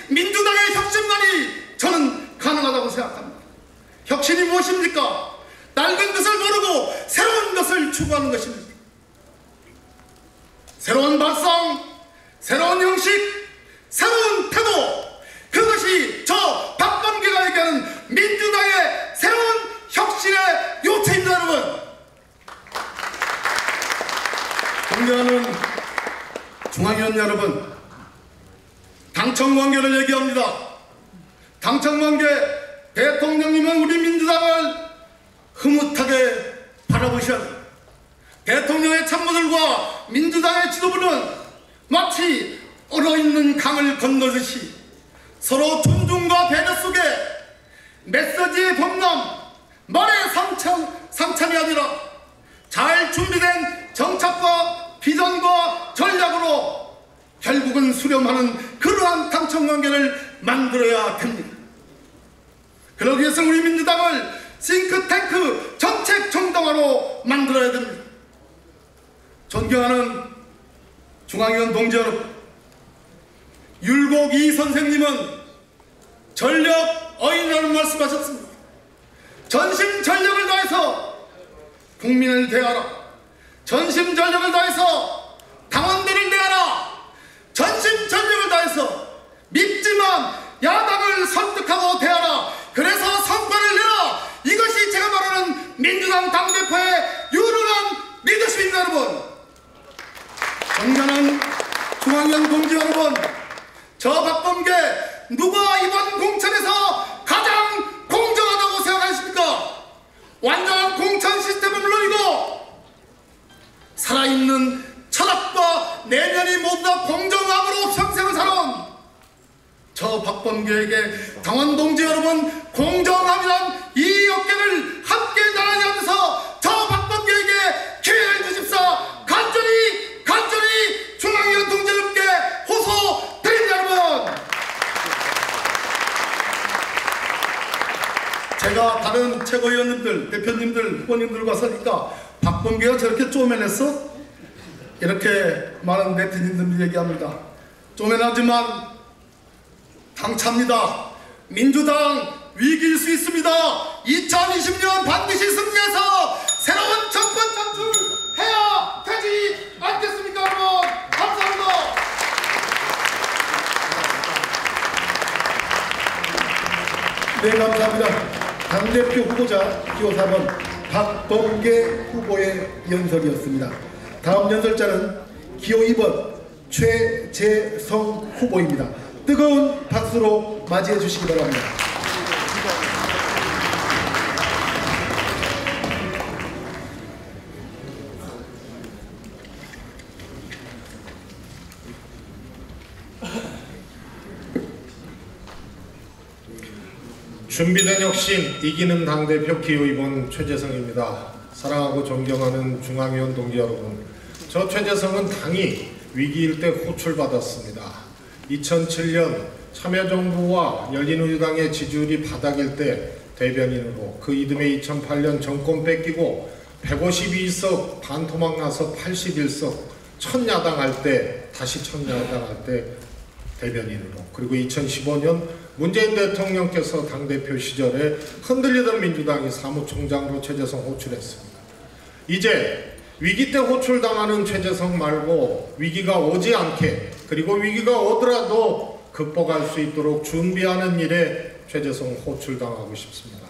저는 가능하다고 생각합니다. 혁신이 무엇입니까? 낡은 것을 모르고 새로운 것을 추구하는 것입니다. 새로운 발상, 새로운 형식, 새로운 태도, 그것이 저 박범계가 얘기하는 민주당의 새로운 혁신의 요체입니다, 여러분. 존경하는 중앙위원 여러분, 당청관계를 얘기합니다. 당청관계, 대통령님은 우리 민주당을 흐뭇하게 바라보셔야 합니다. 대통령의 참모들과 민주당의 지도부는 마치 얼어있는 강을 건너듯이 서로 존중과 배려 속에 메시지의 범람, 말의 상참이 아니라 잘 준비된 정책과 비전과 전략으로 결국은 수렴하는 그러한 당청관계를 만들어야 됩니다. 그러기 위해서 우리 민주당을 싱크탱크 정책 정당화로 만들어야 됩니다. 존경하는 중앙위원 동지 여러분, 율곡 이 선생님은 전력 어인이라는 말씀하셨습니다. 전심전력을 다해서 국민을 대하라. 전심전력을 다해서 당원들을 대하라. 전심전력을 다해서 밉지만 야당을 설득하고 대하라. 그래서 성과를 내라. 이것이 제가 말하는 민주당 당대표의 유능한 리더십입니다, 여러분. 존경하는 중앙위원 동지 여러분, 저 박범계 누가 이번 공천에서 가장 공정하다고 생각하십니까? 완전한 공천 시스템은 물론이고 살아있는 철학과 내면이 모두 다 공정함으로 평생을 살아온 저 박범계에게 당원 동지 여러분, 공정함이란 이 역경을 함께 나란히 하면서 저 박범계에게 기회를 주십사 간절히 중앙위원 동지 여러분께 호소드립니다, 여러분. 제가 다른 최고위원님들, 대표님들, 후보님들과 서니까 박범계가 저렇게 쪼매냈어? 이렇게 많은 네티즌들이 얘기합니다. 쪼매나지만 당차입니다. 민주당 위기일 수 있습니다. 2020년 반드시 승리해서 새로운 정권 창출해야 되지 않겠습니까, 여러분? 감사합니다. 네, 감사합니다. 당대표 후보자 기호 4번 박범계 후보의 연설이었습니다. 다음 연설자는 기호 2번 최재성 후보입니다. 뜨거운 박수로 맞이해 주시기 바랍니다. 준비된 혁신, 이기는 당대표 기호 2번 최재성입니다. 사랑하고 존경하는 중앙위원 동지 여러분, 저 최재성은 당이 위기일 때 호출받았습니다. 2007년 참여정부와 열린우리당의 지지율이 바닥일 때 대변인으로, 그 이듬해 2008년 정권 뺏기고 152석 반토막 나서 81석 첫야당할 때, 다시 첫야당할 때 대변인으로, 그리고 2015년 문재인 대통령께서 당대표 시절에 흔들리던 민주당이 사무총장으로 최재성 호출했습니다. 이제 위기 때 호출당하는 최재성 말고 위기가 오지 않게, 그리고 위기가 오더라도 극복할 수 있도록 준비하는 일에 최재성 호출당하고 싶습니다.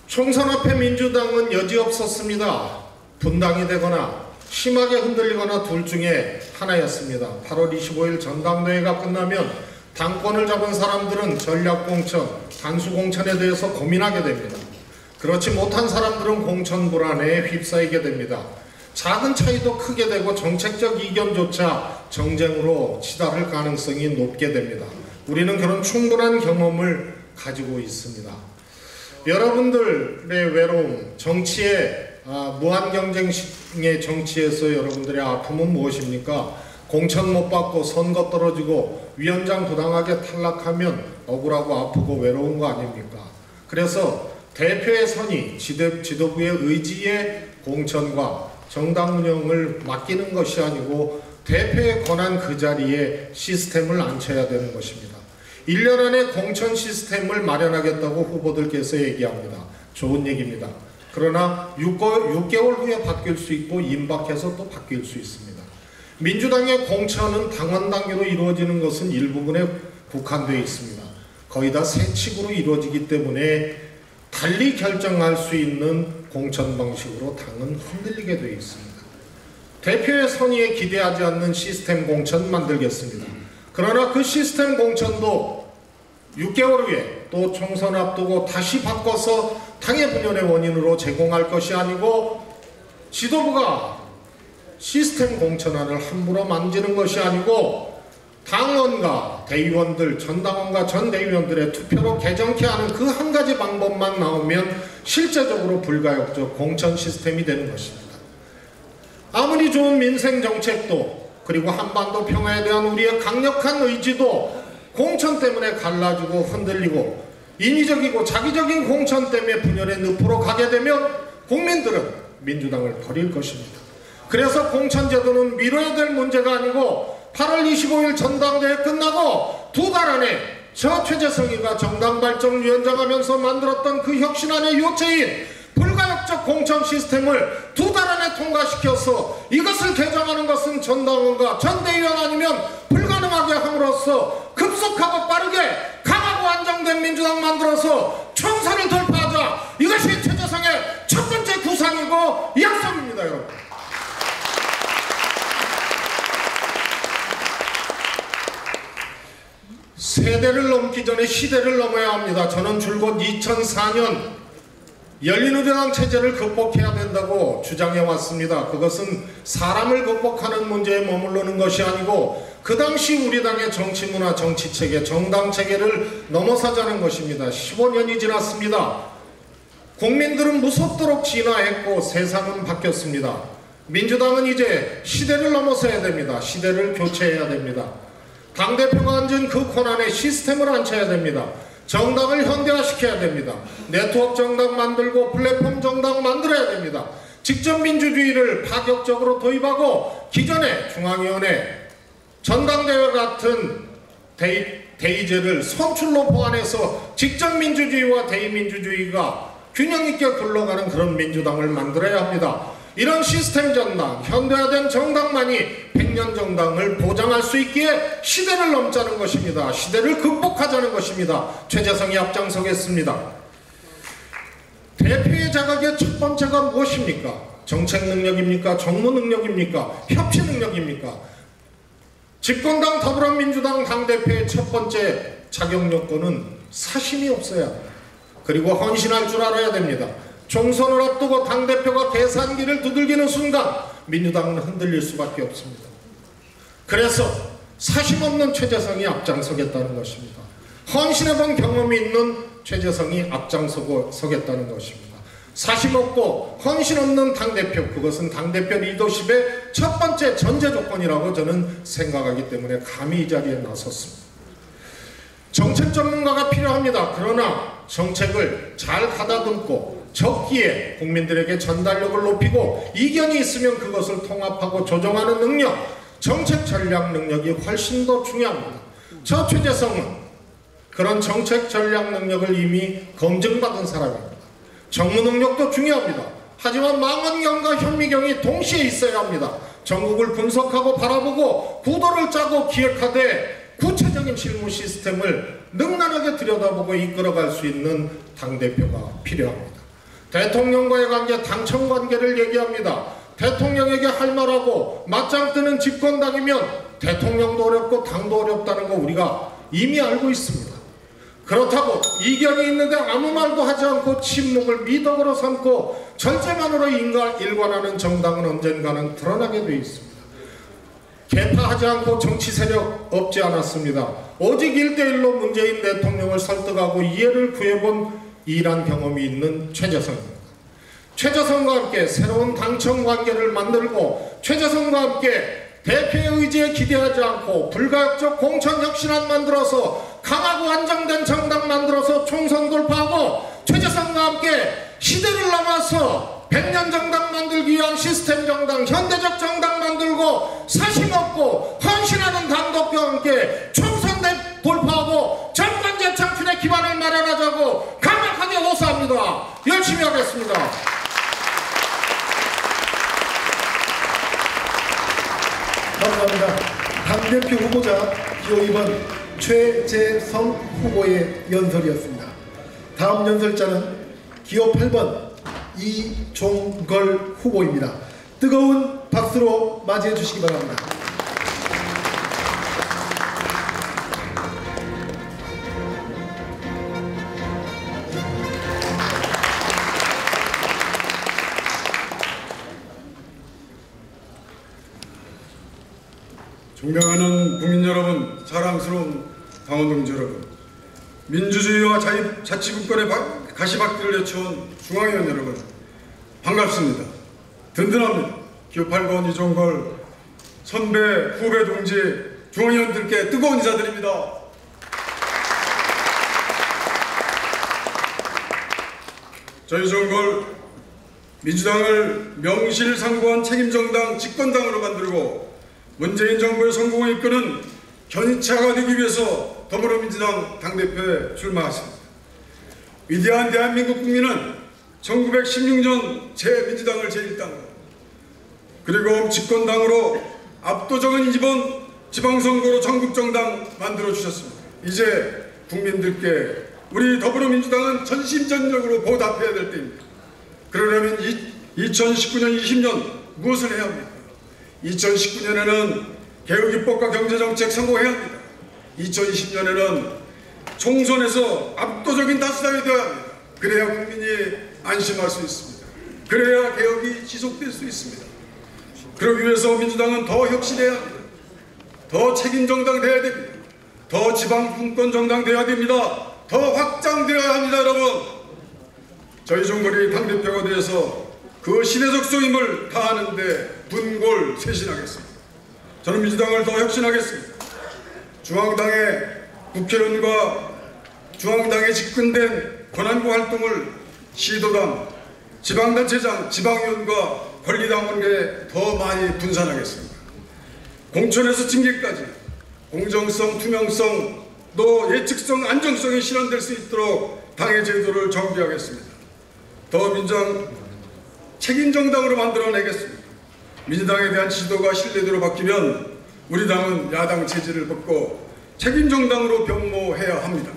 총선 앞에 민주당은 여지없었습니다. 분당이 되거나 심하게 흔들리거나 둘 중에 하나였습니다. 8월 25일 전당대회가 끝나면 당권을 잡은 사람들은 전략공천, 단수공천에 대해서 고민하게 됩니다. 그렇지 못한 사람들은 공천 불안에 휩싸이게 됩니다. 작은 차이도 크게 되고 정책적 이견조차 정쟁으로 치달을 가능성이 높게 됩니다. 우리는 그런 충분한 경험을 가지고 있습니다. 여러분들의 외로움, 정치의 무한경쟁의 정치에서 여러분들의 아픔은 무엇입니까? 공천 못 받고 선거 떨어지고 위원장 부당하게 탈락하면 억울하고 아프고 외로운 거 아닙니까? 그래서 대표의 선이 지도부의 의지에 공천과 정당 운영을 맡기는 것이 아니고 대표의 권한 그 자리에 시스템을 앉혀야 되는 것입니다. 1년 안에 공천 시스템을 마련하겠다고 후보들께서 얘기합니다. 좋은 얘기입니다. 그러나 6개월 후에 바뀔 수 있고 임박해서 또 바뀔 수 있습니다. 민주당의 공천은 당원 당규로 이루어지는 것은 일부분에 국한되어 있습니다. 거의 다 세칙으로 이루어지기 때문에 달리 결정할 수 있는 공천 방식으로 당은 흔들리게 되어 있습니다. 대표의 선의에 기대하지 않는 시스템 공천 만들겠습니다. 그러나 그 시스템 공천도 6개월 후에 또 총선 앞두고 다시 바꿔서 당의 분열의 원인으로 제공할 것이 아니고 지도부가 시스템 공천안을 함부로 만지는 것이 아니고 당원과 대의원들, 전당원과 전대의원들의 투표로 개정케 하는 그 한 가지 방법만 나오면 실제적으로 불가역적 공천 시스템이 되는 것입니다. 아무리 좋은 민생 정책도 그리고 한반도 평화에 대한 우리의 강력한 의지도 공천 때문에 갈라지고 흔들리고 인위적이고 자기적인 공천 때문에 분열의 늪으로 가게 되면 국민들은 민주당을 버릴 것입니다. 그래서 공천제도는 미뤄야 될 문제가 아니고 8월 25일 전당대회 끝나고 2달 안에 저 최재성이가 정당발전위원장 하면서 만들었던 그 혁신안의 요체인 불가역적 공천 시스템을 2달 안에 통과시켜서 이것을 개정하는 것은 전당원과 전대의원 아니면 불가능하게 함으로써 급속하고 빠르게 강하고 안정된 민주당 만들어서 총선을 돌파하자. 이것이 최재성의 첫 번째 구상이고 약속입니다, 여러분. 세대를 넘기 전에 시대를 넘어야 합니다. 저는 줄곧 2004년 열린우리당 체제를 극복해야 된다고 주장해 왔습니다. 그것은 사람을 극복하는 문제에 머무르는 것이 아니고 그 당시 우리 당의 정치문화, 정치체계, 정당체계를 넘어서자는 것입니다. 15년이 지났습니다. 국민들은 무섭도록 진화했고 세상은 바뀌었습니다. 민주당은 이제 시대를 넘어서야 됩니다. 시대를 교체해야 됩니다. 당대표가 앉은 그 권한에 시스템을 앉혀야 됩니다. 정당을 현대화시켜야 됩니다. 네트워크 정당 만들고 플랫폼 정당 만들어야 됩니다. 직접 민주주의를 파격적으로 도입하고 기존의 중앙위원회, 전당대회 같은 대의제를 선출로 보완해서 직접 민주주의와 대의민주주의가 균형있게 굴러가는 그런 민주당을 만들어야 합니다. 이런 시스템 정당, 현대화된 정당만이 100년 정당을 보장할 수 있기에 시대를 넘자는 것입니다. 시대를 극복하자는 것입니다. 최재성이 앞장서겠습니다. 대표의 자각의 첫 번째가 무엇입니까? 정책 능력입니까? 정무 능력입니까? 협치 능력입니까? 집권당 더불어민주당 당대표의 첫 번째 자격 요건은 사심이 없어야 합니다. 그리고 헌신할 줄 알아야 됩니다. 총선을 앞두고 당대표가 계산기를 두들기는 순간 민주당은 흔들릴 수밖에 없습니다. 그래서 사심 없는 최재성이 앞장서겠다는 것입니다. 헌신해본 경험이 있는 최재성이 앞장서겠다는 것입니다. 사심 없고 헌신 없는 당대표, 그것은 당대표 리더십의 첫 번째 전제 조건이라고 저는 생각하기 때문에 감히 이 자리에 나섰습니다. 정책 전문가가 필요합니다. 그러나 정책을 잘 가다듬고 적기에 국민들에게 전달력을 높이고 이견이 있으면 그것을 통합하고 조정하는 능력, 정책 전략 능력이 훨씬 더 중요합니다. 저 최재성은 그런 정책 전략 능력을 이미 검증받은 사람입니다. 정무 능력도 중요합니다. 하지만 망원경과 현미경이 동시에 있어야 합니다. 전국을 분석하고 바라보고 구도를 짜고 기획하되 구체적인 실무 시스템을 능란하게 들여다보고 이끌어갈 수 있는 당대표가 필요합니다. 대통령과의 관계, 당청 관계를 얘기합니다. 대통령에게 할 말하고 맞짱 뜨는 집권당이면 대통령도 어렵고 당도 어렵다는 거 우리가 이미 알고 있습니다. 그렇다고 이견이 있는데 아무 말도 하지 않고 침묵을 미덕으로 삼고 절제만으로 일관하는 정당은 언젠가는 드러나게 돼 있습니다. 개파하지 않고 정치 세력 없지 않았습니다. 오직 1대1로 문재인 대통령을 설득하고 이해를 구해본 일한 경험이 있는 최재성입니다. 최재성과 함께 새로운 당청 관계를 만들고 최재성과 함께 대표의 의지에 기대하지 않고 불가역적 공천혁신안 만들어서 강하고 안정된 정당 만들어서 총선 돌파하고 최재성과 함께 시대를 넘어서 100년 정당 만들기 위한 시스템 정당, 현대적 정당 만들고 사심없고 헌신하는 당독과 함께 총선 돌파하고 정권 재창출의 기반을 마련하자고 강력하게 호소합니다. 열심히 하겠습니다. 감사합니다. 당대표 후보자 기호 2번 최재성 후보의 연설이었습니다. 다음 연설자는 기호 8번 이종걸 후보입니다. 뜨거운 박수로 맞이해 주시기 바랍니다. 존경하는 국민 여러분, 사랑스러운 당원 동지 여러분, 민주주의와 자치국권의 가시밭길을 헤쳐온 중앙위원 여러분, 반갑습니다. 든든합니다. 기호 8번 이종걸 선배, 후배 동지, 중앙위원들께 뜨거운 인사드립니다. 저 이종걸 민주당을 명실상부한 책임정당 집권당으로 만들고 문재인 정부의 성공을 이끄는 견인차가 되기 위해서 더불어민주당 당대표에 출마했습니다. 위대한 대한민국 국민은 1916년 제민주당을 제1당으로 그리고 집권당으로 압도적인 이번 지방선거로 전국정당 만들어주셨습니다. 이제 국민들께 우리 더불어민주당은 전심전력으로 보답해야 될 때입니다. 그러려면 2019년 20년 무엇을 해야 합니까? 2019년에는 개혁입법과 경제정책 성공해야 합니다. 2020년에는 총선에서 압도적인 다수당이 되어야 합니다. 그래야 국민이 안심할 수 있습니다. 그래야 개혁이 지속될 수 있습니다. 그러기 위해서 민주당은 더 혁신해야 합니다. 더 책임정당 되어야 됩니다. 더 지방분권정당 되어야 됩니다. 더 확장되어야 합니다. 여러분, 저희 종걸이 당대표가 되어서 그 신의 속임을 다하는데 분골쇄신하겠습니다. 저는 민주당을 더 혁신하겠습니다. 중앙당의 국회의원과 중앙당에 집권된 권한부 활동을 시도당, 지방단체장, 지방위원과 권리당원에 더 많이 분산하겠습니다. 공천에서 징계까지 공정성, 투명성, 또 예측성, 안정성이 실현될 수 있도록 당의 제도를 정비하겠습니다. 더 민주당 책임정당으로 만들어내겠습니다. 민주당에 대한 지도가 신뢰도로 바뀌면 우리 당은 야당 체질을 벗고 책임정당으로 변모해야 합니다.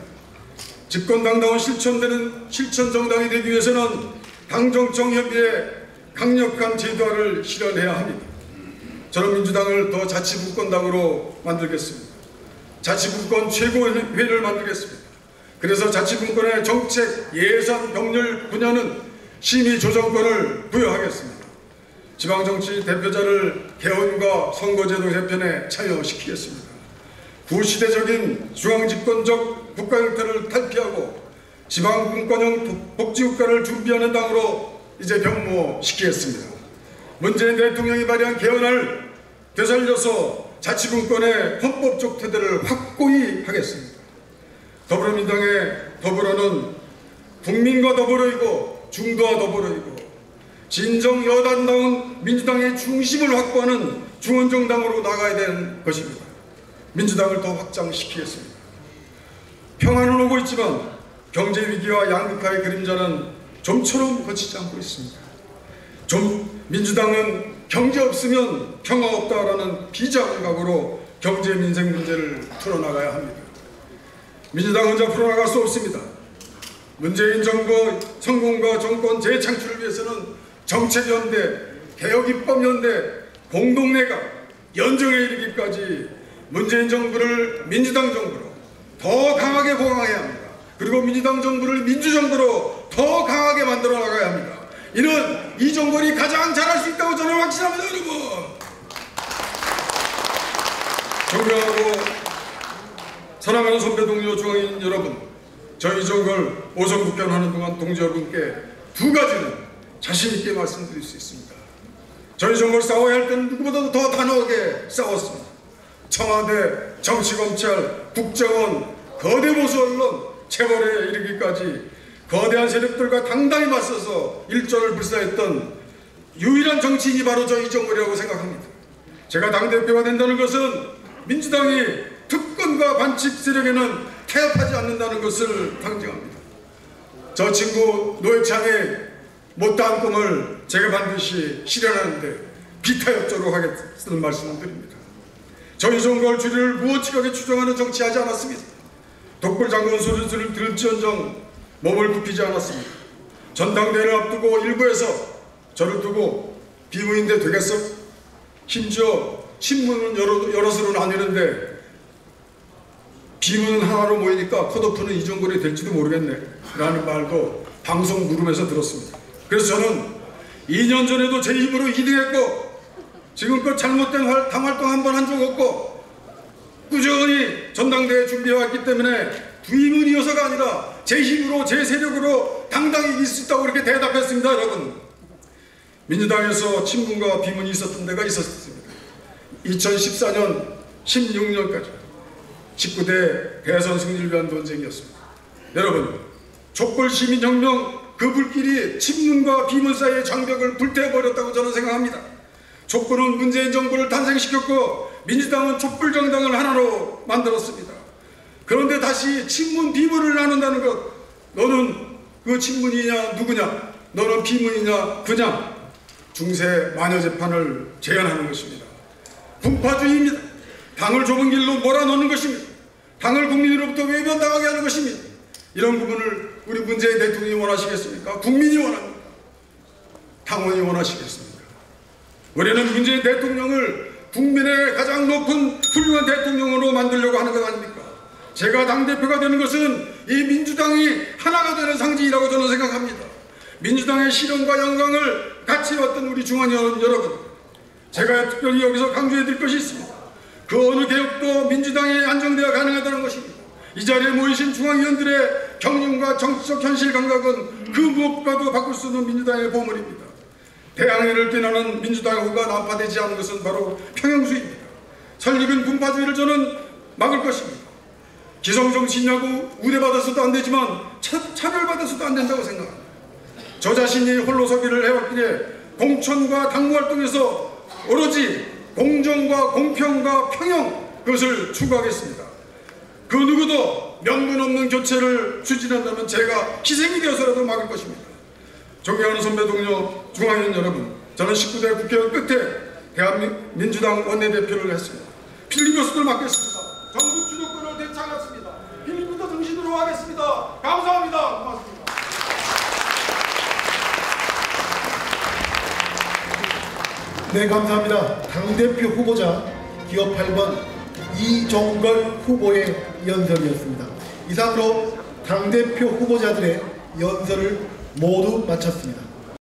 집권당다운 실천정당이 되기 위해서는 당정청협의회 강력한 제도화를 실현해야 합니다. 저는 민주당을 더 자치분권당으로 만들겠습니다. 자치분권 최고회를 만들겠습니다. 그래서 자치분권의 정책, 예산, 법률 분야는 심의조정권을 부여하겠습니다. 지방정치 대표자를 개헌과 선거제도 개편에 참여시키겠습니다. 구시대적인 중앙집권적 국가 형태를 탈피하고 지방분권형 복지국가를 준비하는 당으로 이제 변모시키겠습니다. 문재인 대통령이 발의한 개헌을 되살려서 자치분권의 헌법적 태도를 확고히 하겠습니다. 더불어민주당의 더불어는 국민과 더불어이고 중도와 더불어이고 진정 여당다운 민주당의 중심을 확보하는 중원정당으로 나가야 되는 것입니다. 민주당을 더 확장시키겠습니다. 평화는 오고 있지만 경제 위기와 양극화의 그림자는 좀처럼 거치지 않고 있습니다. 민주당은 경제 없으면 평화 없다라는 비장각오로 경제 민생 문제를 풀어나가야 합니다. 민주당 혼자 풀어나갈 수 없습니다. 문재인 정부 성공과 정권 재창출을 위해서는 정책연대, 개혁입법연대, 공동내각, 연정에 이르기까지 문재인 정부를 민주당 정부로 더 강하게 보강해야 합니다. 그리고 민주당 정부를 민주정부로 더 강하게 만들어 나가야 합니다. 이는 이 정권이 가장 잘할 수 있다고 저는 확신합니다. 여러분, 존경하고 사랑하는 선배 동료 중앙인 여러분, 저희 정걸 오성국견하는 동안 동지 여러분께 두 가지는 자신 있게 말씀드릴 수 있습니다. 저희 정걸 싸워야 할 때는 누구보다도 더 단호하게 싸웠습니다. 청와대, 정치검찰, 국정원, 거대 보수 언론, 체벌에 이르기까지 거대한 세력들과 당당히 맞서서 일전을 불사했던 유일한 정치인이 바로 저희 정걸이라고 생각합니다. 제가 당대표가 된다는 것은 민주당이 특권과 반칙 세력에는 타협하지 않는다는 것을 상징합니다. 저 친구 노회찬의 못다한 꿈을 제가 반드시 실현하는데 비타협조로 하겠다는 말씀을 드립니다. 저희 정걸 주리를 무엇지하게 추정하는 정치하지 않았습니다. 독불장군 소리를 들을지언정 몸을 굽히지 않았습니다. 전당대회를 앞두고 일부에서 저를 두고 비무인대 되겠어? 심지어 신문은 여럿으로 나뉘는데 비문은 하나로 모이니까 컷오프는 이정걸이 될지도 모르겠네 라는 말도 방송 물으면서 들었습니다. 그래서 저는 2년 전에도 제 힘으로 2등했고 지금껏 잘못된 당활동 한 번 한 적 없고 꾸준히 전당대회 준비해왔기 때문에 비문이어서가 아니라 제 힘으로 제 세력으로 당당히 이길 수 있다고 이렇게 대답했습니다. 여러분, 민주당에서 친문과 비문이 있었던 데가 있었습니다. 2014년 16년까지 19대 대선 승리를 위한 논쟁이었습니다. 여러분, 촛불시민혁명 그 불길이 친문과 비문 사이의 장벽을 불태워버렸다고 저는 생각합니다. 촛불은 문재인 정부를 탄생시켰고 민주당은 촛불정당을 하나로 만들었습니다. 그런데 다시 친문 비문을 나눈다는 것, 너는 그 친문이냐 누구냐, 너는 비문이냐 그냐, 중세 마녀재판을 재현하는 것입니다. 분파주의입니다. 당을 좁은 길로 몰아넣는 것입니다. 당을 국민으로부터 외면당하게 하는 것입니다. 이런 부분을 우리 문재인 대통령이 원하시겠습니까? 국민이 원합니다. 당원이 원하시겠습니까? 우리는 문재인 대통령을 국민의 가장 높은 훌륭한 대통령으로 만들려고 하는 것 아닙니까? 제가 당대표가 되는 것은 이 민주당이 하나가 되는 상징이라고 저는 생각합니다. 민주당의 실현과 영광을 같이 왔던 우리 중앙위원 여러분, 제가 특별히 여기서 강조해 드릴 것이 있습니다. 그 어느 개혁도 민주당이 안정되어 가능하다는 것입니다. 이 자리에 모이신 중앙위원들의 경륜과 정치적 현실 감각은 그 무엇과도 바꿀 수 없는 민주당의 보물입니다. 대항해를 뛰어나는 민주당의 호가 난파되지 않는 것은 바로 평형수입니다. 설익은 분파주의를 저는 막을 것입니다. 기성정치인이라고 우대받아서도 안 되지만 차별받아서도 안 된다고 생각합니다. 저 자신이 홀로 서기를 해왔기에 공천과 당무활동에서 오로지 공정과 공평과 평형, 그것을 추구하겠습니다. 그 누구도 명분 없는 교체를 추진한다면 제가 희생이 되어서라도 막을 것입니다. 존경하는 선배 동료 중앙위원 여러분, 저는 19대 국회의원 끝에 대한민주당 원내대표를 했습니다. 필리버스터를 맡겠습니다. 정부 주도권을 되찾았습니다. 필리버스터 정신으로 하겠습니다. 감사합니다. 고맙습니다. 네, 감사합니다. 당대표 후보자 기호 8번 이종걸 후보의 연설이었습니다. 이상으로 당대표 후보자들의 연설을 모두 마쳤습니다.